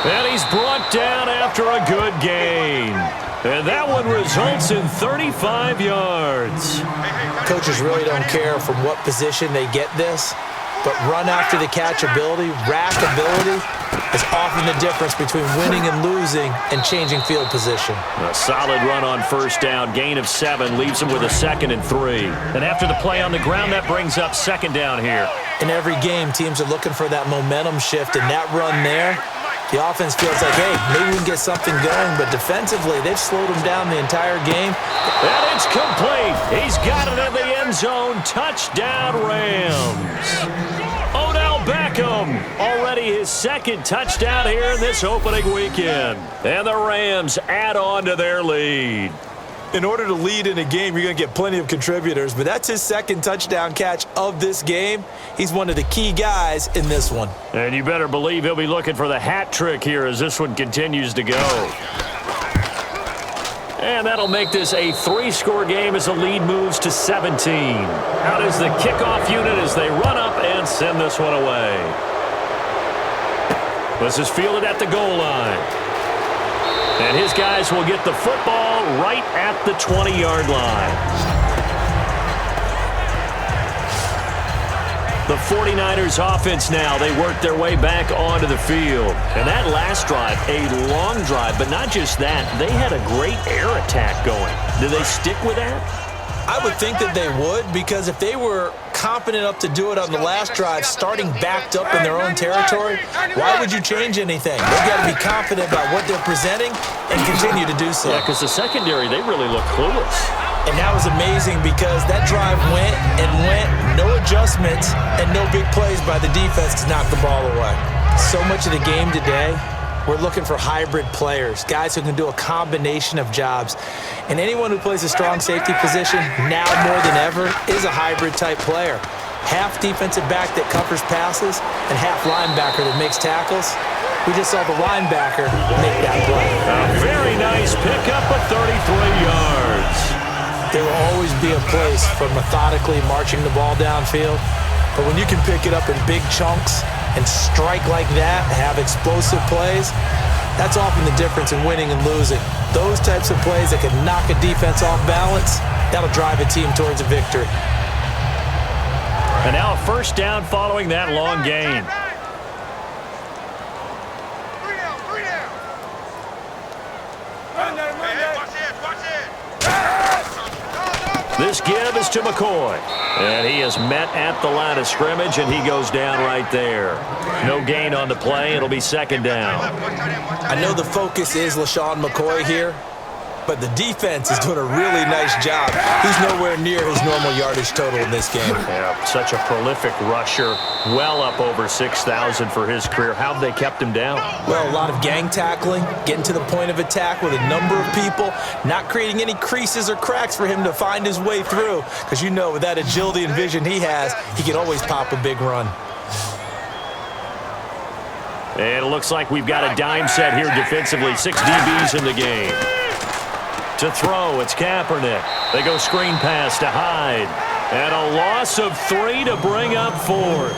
And he's brought down after a good gain. And that one results in 35 yards. Coaches really don't care from what position they get this, but run after the catch ability, rack ability, is often the difference between winning and losing and changing field position. A solid run on 1st down, gain of 7, leaves him with a 2nd and 3. And after the play on the ground, that brings up 2nd down here. In every game, teams are looking for that momentum shift, and that run there, the offense feels like, hey, maybe we can get something going, but defensively, they've slowed them down the entire game. And it's complete. He's got it in the end zone. Touchdown, Rams. Odell Beckham, already his second touchdown here in this opening weekend. And the Rams add on to their lead. In order to lead in a game, you're going to get plenty of contributors, but that's his second touchdown catch of this game. He's one of the key guys in this one. And you better believe he'll be looking for the hat trick here as this one continues to go. And that'll make this a 3-score game as the lead moves to 17. Out is the kickoff unit as they run up and send this one away. This is fielded at the goal line. And his guys will get the football right at the 20-yard line. The 49ers offense now, they work their way back onto the field. And that last drive, a long drive, but not just that, they had a great air attack going. Do they stick with that? I would think that they would, because if they were confident enough to do it on the last drive, starting backed up in their own territory, why would you change anything? They've got to be confident about what they're presenting and continue to do so. Yeah, because the secondary, they really look clueless. And that was amazing because that drive went and went, no adjustments, and no big plays by the defense to knock the ball away. So much of the game today, we're looking for hybrid players, guys who can do a combination of jobs. And anyone who plays a strong safety position, now more than ever, is a hybrid-type player. Half defensive back that covers passes and half linebacker that makes tackles. We just saw the linebacker make that play. A very nice pickup of 33 yards. There will always be a place for methodically marching the ball downfield. But when you can pick it up in big chunks and strike like that, have explosive plays, that's often the difference in winning and losing. Those types of plays that can knock a defense off balance, that'll drive a team towards a victory. And now a first down following that long gain. This give is to McCoy. And he is met at the line of scrimmage, and he goes down right there. No gain on the play. It'll be second down. I know the focus is LaShawn McCoy here, but the defense is doing a really nice job. He's nowhere near his normal yardage total in this game. Yeah, such a prolific rusher, well up over 6,000 for his career. How have they kept him down? Well, a lot of gang tackling, getting to the point of attack with a number of people, not creating any creases or cracks for him to find his way through. Because you know, with that agility and vision he has, he can always pop a big run. And it looks like we've got a dime set here defensively. 6 DBs in the game. To throw, it's Kaepernick. They go screen pass to Hyde. And a loss of 3 to bring up 4th.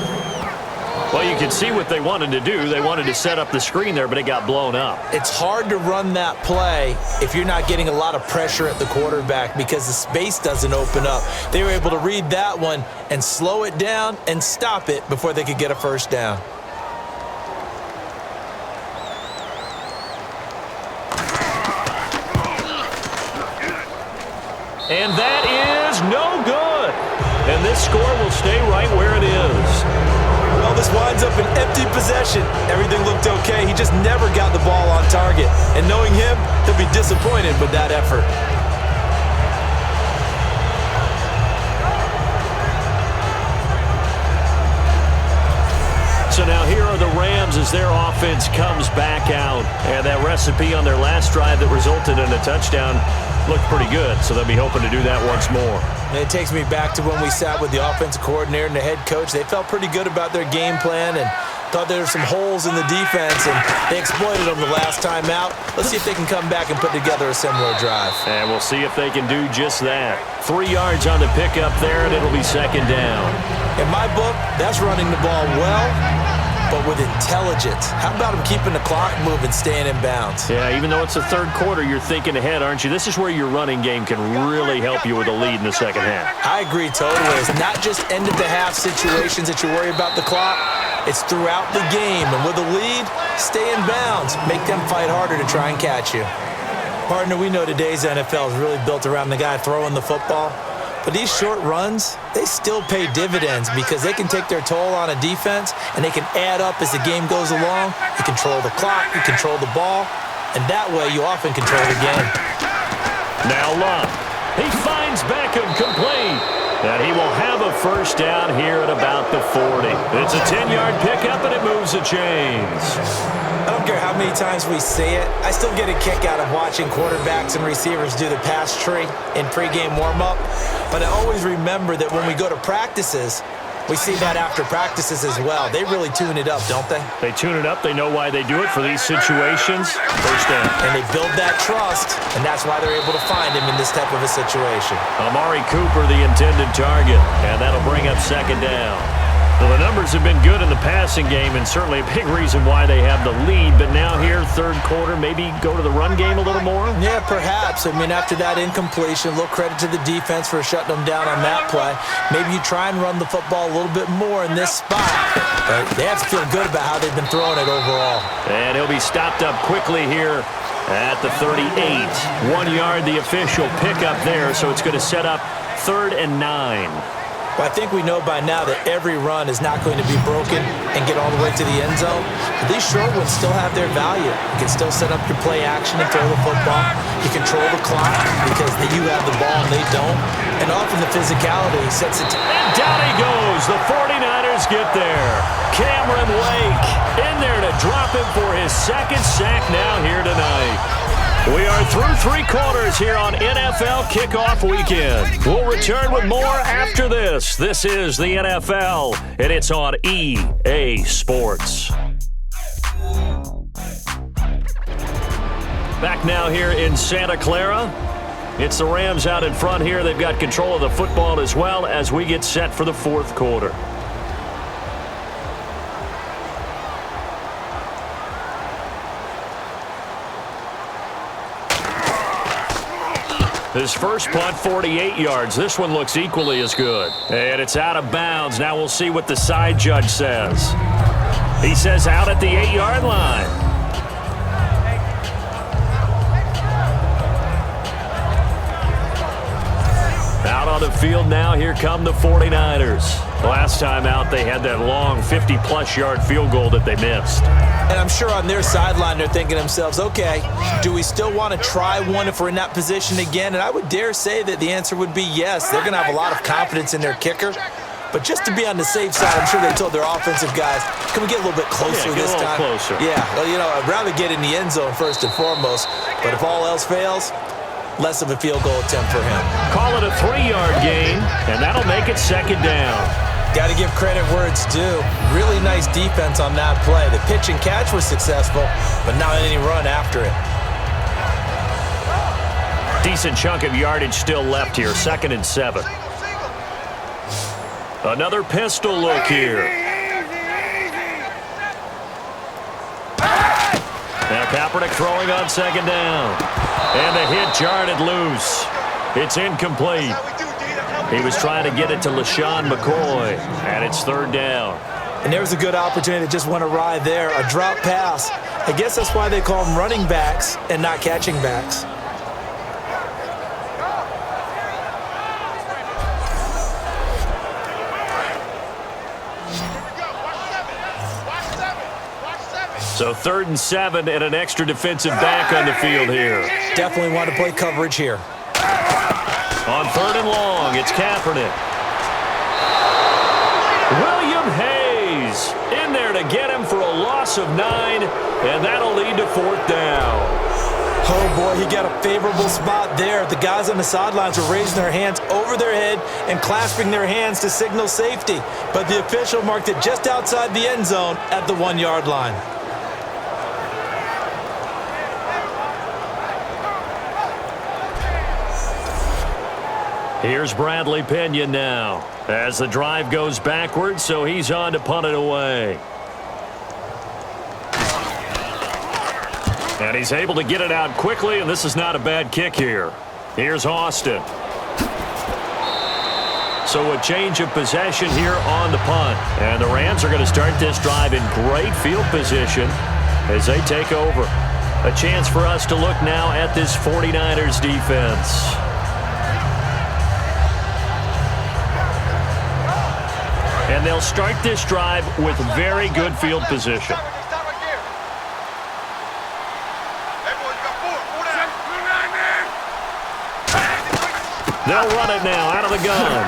Well, you can see what they wanted to do. They wanted to set up the screen there, but it got blown up. It's hard to run that play if you're not getting a lot of pressure at the quarterback because the space doesn't open up. They were able to read that one and slow it down and stop it before they could get a first down. And that is no good. And this score will stay right where it is. Well, this winds up an empty possession. Everything looked okay. He just never got the ball on target. And knowing him, he'll be disappointed with that effort. So now here are the Rams as their offense comes back out. And that recipe on their last drive that resulted in a touchdown looked pretty good, so they'll be hoping to do that once more. And it takes me back to when we sat with the offensive coordinator and the head coach. They felt pretty good about their game plan and thought there were some holes in the defense, and they exploited them the last time out. Let's see if they can come back and put together a similar drive. And we'll see if they can do just that. 3 yards on the pickup there, and it'll be second down. In my book, that's running the ball well, but with intelligence. How about him keeping the clock moving, staying in bounds? Yeah, even though it's the third quarter, you're thinking ahead, aren't you? This is where your running game can really help you with a lead in the second half. I agree totally. It's not just end-of-the-half situations that you worry about the clock. It's throughout the game. And with a lead, stay in bounds. Make them fight harder to try and catch you. Partner, we know today's NFL is really built around the guy throwing the football. But these short runs, they still pay dividends because they can take their toll on a defense and they can add up as the game goes along. You control the clock, you control the ball, and that way you often control the game. Now Love. He finds Beckham complete. And he will have a first down here at about the 40. It's a 10-yard pickup, and it moves the chains. I don't care how many times we say it, I still get a kick out of watching quarterbacks and receivers do the pass tree in pregame warm-up. But I always remember that when we go to practices, we see that after practices as well. They really tune it up, don't they? They tune it up. They know why they do it for these situations. First down. And they build that trust, and that's why they're able to find him in this type of a situation. Amari Cooper, the intended target, and that'll bring up second down. Well, the numbers have been good in the passing game, and certainly a big reason why they have the lead. But now here, third quarter, maybe go to the run game a little more? Yeah, perhaps. I mean, after that incompletion, a little credit to the defense for shutting them down on that play. Maybe you try and run the football a little bit more in this spot. But they have to feel good about how they've been throwing it overall. And he'll be stopped up quickly here at the 38. 1 yard, the official pickup there, so it's going to set up 3rd and 9. Well, I think we know by now that every run is not going to be broken and get all the way to the end zone. But these short ones still have their value. You can still set up your play action and throw the football. You control the clock because you have the ball and they don't. And often the physicality sets it. And down he goes. The 49ers get there. Cameron Wake in there to drop him for his second sack now here tonight. We are through 3 quarters here on NFL Kickoff Weekend. We'll return with more after this. This is the NFL, and it's on EA Sports. Back now here in Santa Clara. It's the Rams out in front here. They've got control of the football as well as we get set for the 4th quarter. His first punt, 48 yards. This one looks equally as good. And it's out of bounds. Now we'll see what the side judge says. He says out at the 8-yard line. Out on the field now, here come the 49ers. Last time out, they had that long 50-plus yard field goal that they missed. And I'm sure on their sideline they're thinking to themselves, okay, do we still want to try one if we're in that position again? And I would dare say that the answer would be yes. They're going to have a lot of confidence in their kicker. But just to be on the safe side, I'm sure they told their offensive guys, can we get a little bit closer this time? Closer. Yeah, well, you know, I'd rather get in the end zone first and foremost. But if all else fails, less of a field goal attempt for him. Call it a 3-yard gain, and that'll make it second down. Got to give credit where it's due. Really nice defense on that play. The pitch and catch was successful, but not any run after it. Decent chunk of yardage still left here. 2nd and 7. Another pistol look here. Now Kaepernick throwing on 2nd down. And the hit jarred loose. It's incomplete. He was trying to get it to LaShawn McCoy, and it's 3rd down. And there was a good opportunity that just went awry there. A drop pass. I guess that's why they call them running backs and not catching backs. So 3rd and 7 and an extra defensive back on the field here. Definitely want to play coverage here. On 3rd and long, it's Kaepernick. William Hayes in there to get him for a loss of 9, and that'll lead to 4th down. Oh, boy, he got a favorable spot there. The guys on the sidelines were raising their hands over their head and clasping their hands to signal safety. But the official marked it just outside the end zone at the 1-yard line. Here's Bradley Pinion now as the drive goes backwards, so he's on to punt it away. And he's able to get it out quickly, and this is not a bad kick here. Here's Austin. So a change of possession here on the punt. And the Rams are going to start this drive in great field position as they take over. A chance for us to look now at this 49ers defense. And they'll start this drive with very good field position. They'll run it now out of the gun.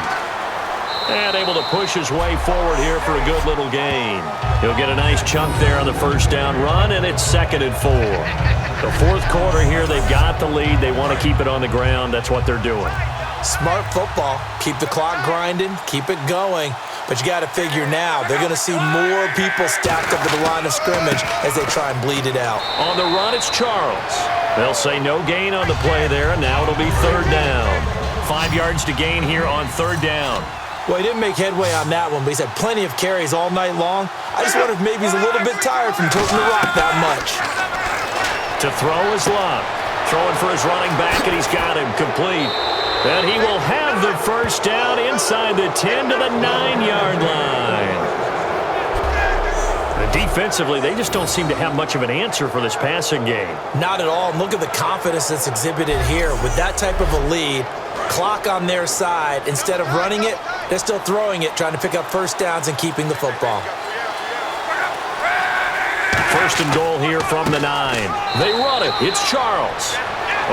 And able to push his way forward here for a good little gain. He'll get a nice chunk there on the first down run, and it's 2nd and 4. The fourth quarter here, they've got the lead. They want to keep it on the ground. That's what they're doing. Smart football. Keep the clock grinding. Keep it going. But you got to figure now, they're going to see more people stacked up at the line of scrimmage as they try and bleed it out. On the run, it's Charles. They'll say no gain on the play there, and now it'll be 3rd down. 5 yards to gain here on 3rd down. Well, he didn't make headway on that one, but he's had plenty of carries all night long. I just wonder if maybe he's a little bit tired from toting the rock that much. To throw is Luck. Throwing for his running back, and he's got him complete. And he will have the first down inside the 10 to the 9-yard line. And defensively, they just don't seem to have much of an answer for this passing game. Not at all. And look at the confidence that's exhibited here. With that type of a lead, clock on their side, instead of running it, they're still throwing it, trying to pick up first downs and keeping the football. 1st and goal here from the 9. They run it. It's Charles.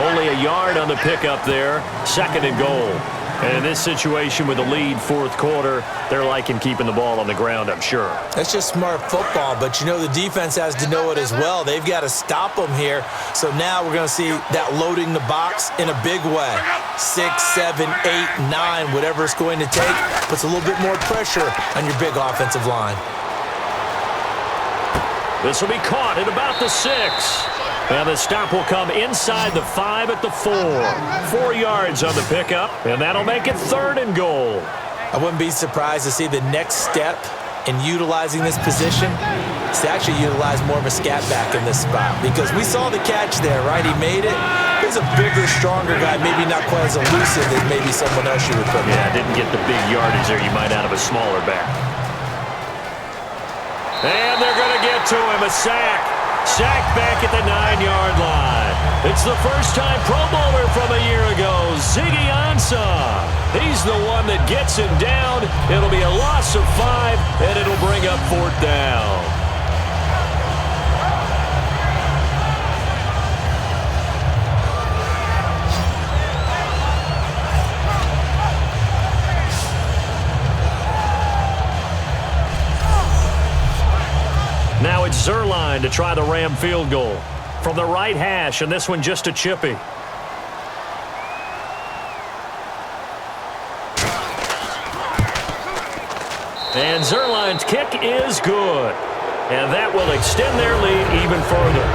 Only a yard on the pickup there. 2nd and goal. And in this situation with the lead, 4th quarter, they're liking keeping the ball on the ground, I'm sure. That's just smart football, but you know the defense has to know it as well. They've got to stop them here. So now we're going to see that loading the box in a big way. 6, 7, 8, 9, whatever it's going to take, puts a little bit more pressure on your big offensive line. This will be caught at about the 6. And the stop will come inside the 5 at the 4. 4 yards on the pickup, and that'll make it 3rd and goal. I wouldn't be surprised to see the next step in utilizing this position is to actually utilize more of a scat back in this spot, because we saw the catch there, right? He made it. He's a bigger, stronger guy, maybe not quite as elusive as maybe someone else you would put. Yeah, didn't get the big yardage there you might out of a smaller back. And they're going to get to him, a sack. Sack back at the 9-yard line. It's the first time Pro Bowler from a year ago, Ziggy Ansah. He's the one that gets him down. It'll be a loss of 5, and it'll bring up 4th down. Now it's Zerline to try the Ram field goal from the right hash, and this one just a chippy. And Zerline's kick is good, and that will extend their lead even further.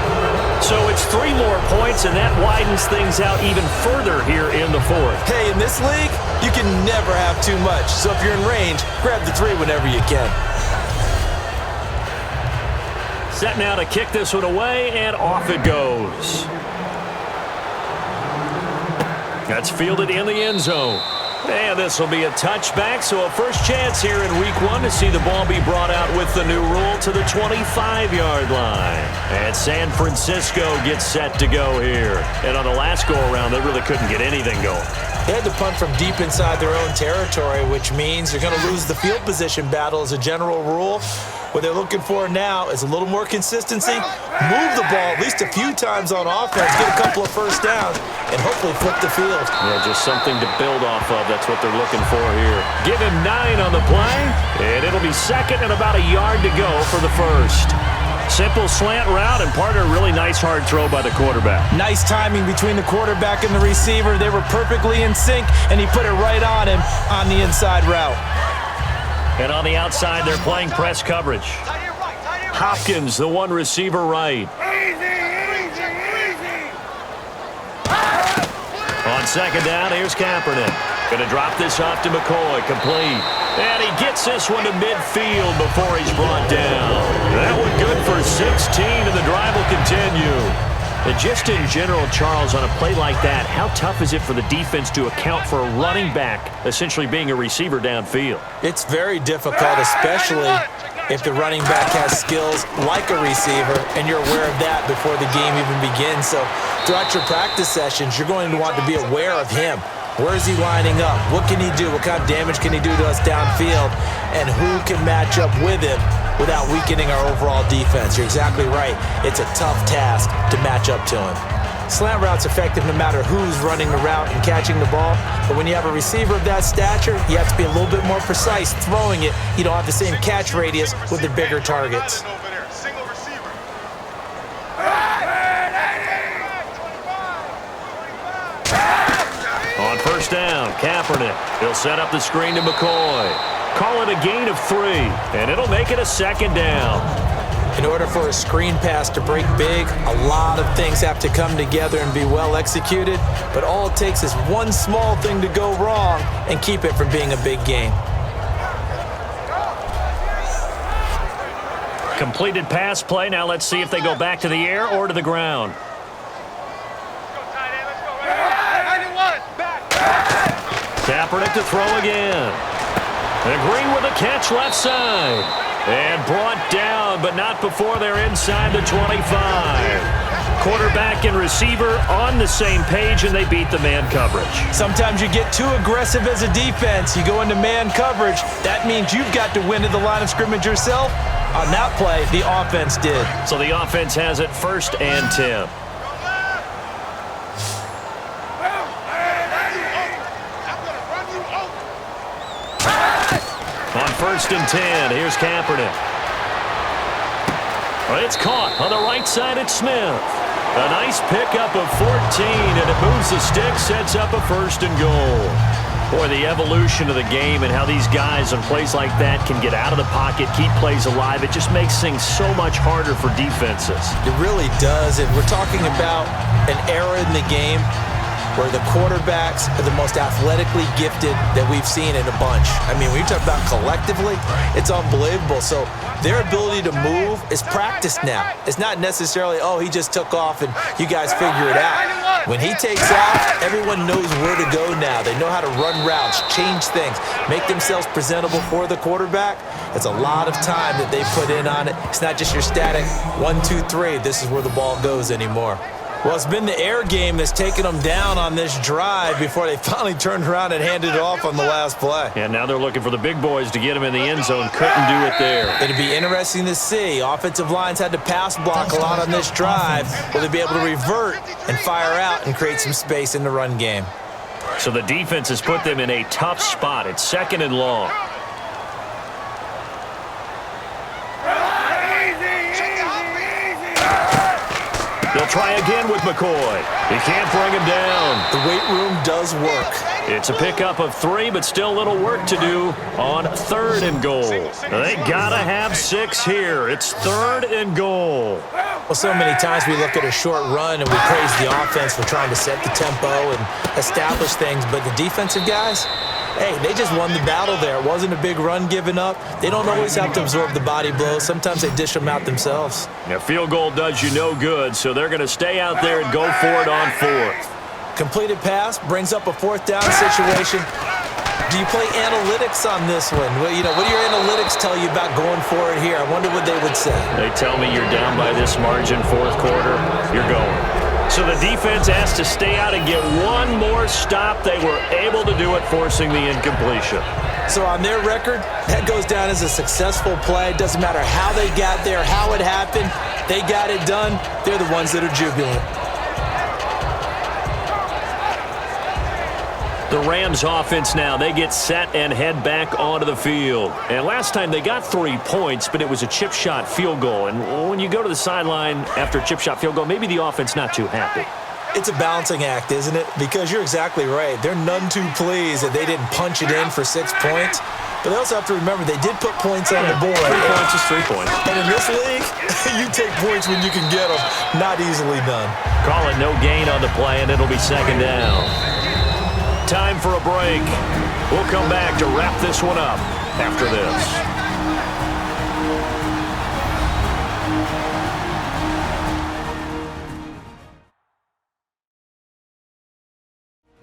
So it's 3 more points, and that widens things out even further here in the 4th. Hey, in this league, you can never have too much. So if you're in range, grab the 3 whenever you can. Set now to kick this one away, and off it goes. That's fielded in the end zone. And this will be a touchback, so a first chance here in week 1 to see the ball be brought out with the new rule to the 25-yard line. And San Francisco gets set to go here. And on the last go-around, they really couldn't get anything going. They had to punt from deep inside their own territory, which means they're going to lose the field position battle as a general rule. What they're looking for now is a little more consistency, move the ball at least a few times on offense, get a couple of first downs, and hopefully flip the field. Yeah, just something to build off of. That's what they're looking for here. Give him 9 on the play, and it'll be 2nd and about a yard to go for the first. Simple slant route, and part of a really nice hard throw by the quarterback. Nice timing between the quarterback and the receiver. They were perfectly in sync, and he put it right on him on the inside route. And on the outside, they're playing press coverage. Hopkins, the one receiver right. On 2nd down, here's Kaepernick. Going to drop this off to McCoy, complete. And he gets this one to midfield before he's brought down. That one good for 16, and the drive will continue. And just in general, Charles, on a play like that, how tough is it for the defense to account for a running back essentially being a receiver downfield? It's very difficult, especially if the running back has skills like a receiver, and you're aware of that before the game even begins. So throughout your practice sessions, you're going to want to be aware of him. Where is he lining up? What can he do? What kind of damage can he do to us downfield? and who can match up with him without weakening our overall defense. You're exactly right. It's a tough task to match up to him. Slant route's effective no matter who's running the route and catching the ball, but when you have a receiver of that stature, you have to be a little bit more precise throwing it. You don't have the same catch radius with the bigger targets. On first down, Kaepernick. He'll set up the screen to McCoy. Call it a gain of 3, and it'll make it a second down. In order for a screen pass to break big, a lot of things have to come together and be well executed, but all it takes is one small thing to go wrong and keep it from being a big gain. Completed pass play. Now let's see if they go back to the air or to the ground. Kaepernick to throw again. And Green with a catch left side. And brought down, but not before they're inside the 25. Quarterback and receiver on the same page, and they beat the man coverage. Sometimes you get too aggressive as a defense. You go into man coverage. That means you've got to win at the line of scrimmage yourself. On that play, the offense did. So the offense has it 1st and 10. On 1st and 10, here's Kaepernick. Well, it's caught on the right side at Smith. A nice pickup of 14, and it moves the stick, sets up a 1st and goal. Boy, the evolution of the game and how these guys on plays like that can get out of the pocket, keep plays alive, it just makes things so much harder for defenses. It really does, and we're talking about an era in the game where the quarterbacks are the most athletically gifted that we've seen in a bunch. I mean, when you talk about collectively, it's unbelievable. So their ability to move is practiced now. It's not necessarily, oh, he just took off and you guys figure it out. When he takes off, everyone knows where to go now. They know how to run routes, change things, make themselves presentable for the quarterback. It's a lot of time that they put in on it. It's not just your static 1, 2, 3. This is where the ball goes anymore. Well, it's been the air game that's taken them down on this drive before they finally turned around and handed it off on the last play. And now they're looking for the big boys to get them in the end zone. Couldn't do it there. It'd be interesting to see. Offensive lines had to pass block a lot on this drive. Will they be able to revert and fire out and create some space in the run game? So the defense has put them in a tough spot. It's 2nd and long. They'll try again with McCoy. He can't bring him down. The weight room does work. It's a pickup of 3, but still a little work to do on 3rd and goal. They gotta have 6 here. It's 3rd and goal. Well, so many times we look at a short run and we praise the offense for trying to set the tempo and establish things, but the defensive guys, hey, they just won the battle there. It wasn't a big run given up. They don't always have to absorb the body blows. Sometimes they dish them out themselves. A field goal does you no good, so they're going to stay out there and go for it on 4th. Completed pass brings up a 4th down situation. Do you play analytics on this one? Well, what do your analytics tell you about going for it here? I wonder what they would say. They tell me you're down by this margin, 4th quarter, you're going. So the defense has to stay out and get one more stop. They were able to do it, forcing the incompletion. So on their record, that goes down as a successful play. It doesn't matter how they got there, how it happened. They got it done. They're the ones that are jubilant. The Rams offense now, they get set and head back onto the field. And last time they got 3 points, but it was a chip shot field goal. And when you go to the sideline after a chip shot field goal, maybe the offense not too happy. It's a balancing act, isn't it? Because you're exactly right. They're none too pleased that they didn't punch it in for 6 points. But they also have to remember they did put points on the board. 3 points is 3 points. And in this league, you take points when you can get them. Not easily done. Call it no gain on the play, and it'll be 2nd down. Time for a break. We'll come back to wrap this one up after this.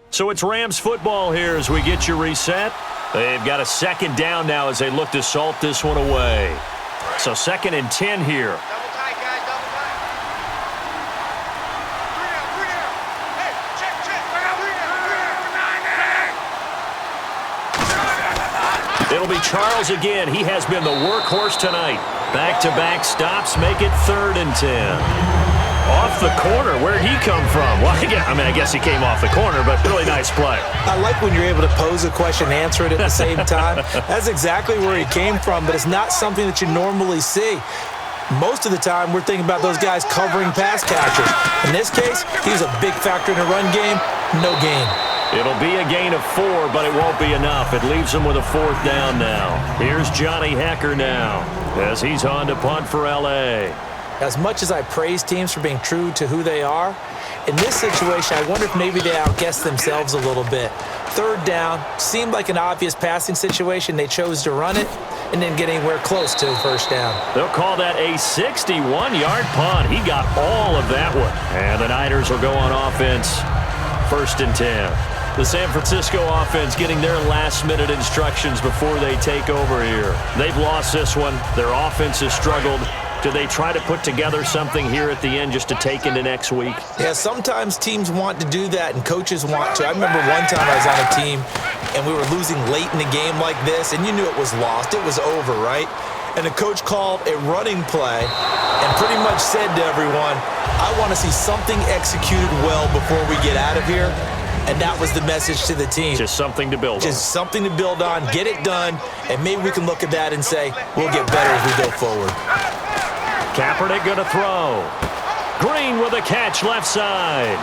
So it's Rams football here as we get you reset. They've got a 2nd down now as they look to salt this one away. So 2nd and 10 here. It'll be Charles again. He has been the workhorse tonight. Back-to-back stops make it 3rd and 10. Off the corner. Where'd he come from? Well, I guess he came off the corner, but really nice play. I like when you're able to pose a question and answer it at the same time. That's exactly where he came from, but it's not something that you normally see. Most of the time, we're thinking about those guys covering pass catchers. In this case, he's a big factor in the run game. No gain. It'll be a gain of 4, but it won't be enough. It leaves him with a 4th down now. Here's Johnny Hecker now as he's on to punt for L.A. As much as I praise teams for being true to who they are, in this situation, I wonder if maybe they outguessed themselves a little bit. 3rd down seemed like an obvious passing situation. They chose to run it and didn't get anywhere close to the 1st down. They'll call that a 61-yard punt. He got all of that one. And the Niners will go on offense, 1st and 10. The San Francisco offense getting their last-minute instructions before they take over here. They've lost this one. Their offense has struggled. Do they try to put together something here at the end just to take into next week? Yeah, sometimes teams want to do that and coaches want to. I remember one time I was on a team and we were losing late in the game like this, and you knew it was lost. It was over, right? And the coach called a running play and pretty much said to everyone, I want to see something executed well before we get out of here. And that was the message to the team. Just something to build on. Just something to build on, get it done, and maybe we can look at that and say, we'll get better as we go forward. Kaepernick going to throw. Green with a catch left side.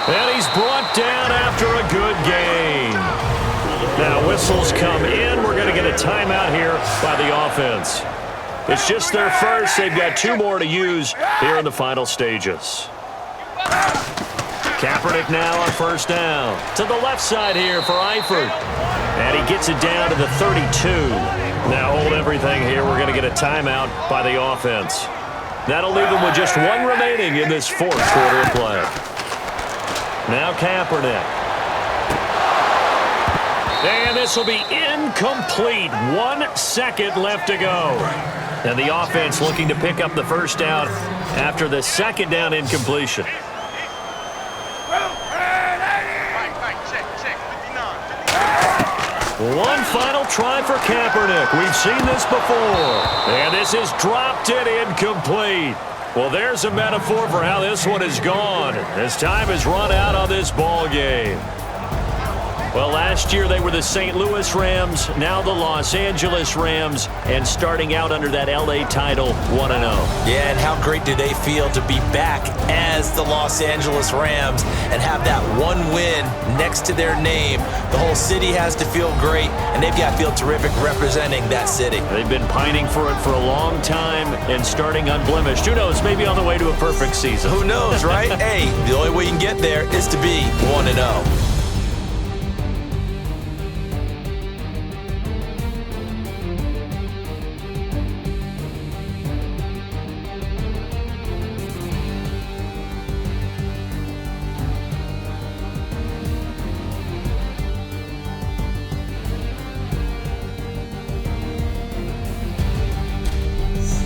And he's brought down after a good gain. Now whistles come in. We're going to get a timeout here by the offense. It's just their first. They've got 2 more to use here in the final stages. Kaepernick now on 1st down. To the left side here for Eifert. And he gets it down to the 32. Now hold everything here. We're going to get a timeout by the offense. That'll leave them with just 1 remaining in this 4th quarter of play. Now Kaepernick. And this will be incomplete. 1 second left to go. And the offense looking to pick up the 1st down after the 2nd down incompletion. One final try for Kaepernick. We've seen this before. And this is dropped it incomplete. Well, there's a metaphor for how this one is gone. As time has run out on this ball game. Well, last year they were the St. Louis Rams, now the Los Angeles Rams, and starting out under that L.A. title 1-0. Yeah, and how great do they feel to be back as the Los Angeles Rams and have that 1 win next to their name. The whole city has to feel great, and they've got to feel terrific representing that city. They've been pining for it for a long time and starting unblemished. Who knows, maybe on the way to a perfect season. Who knows, right? Hey, the only way you can get there is to be 1-0.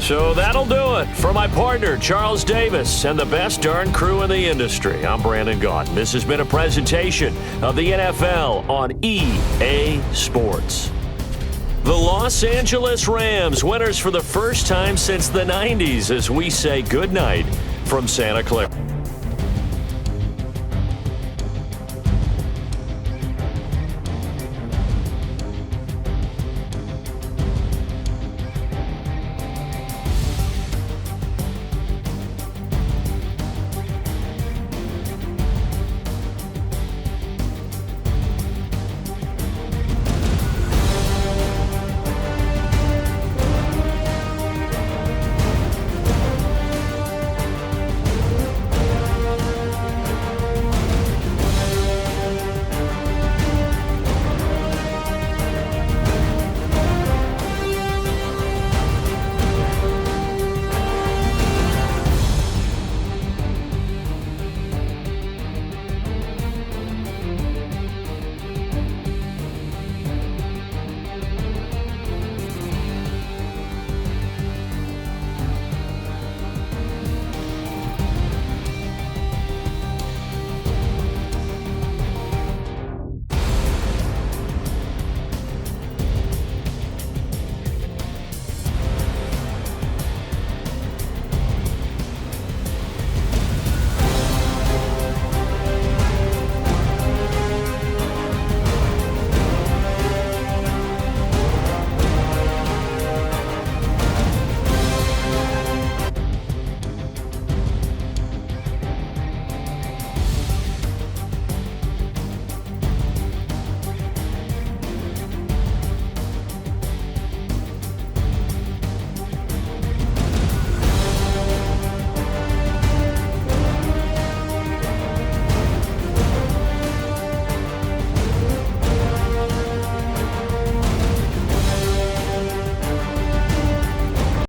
So that'll do it for my partner, Charles Davis, and the best darn crew in the industry. I'm Brandon Gaudin. This has been a presentation of the NFL on EA Sports. The Los Angeles Rams, winners for the first time since the 90s, as we say goodnight from Santa Clara.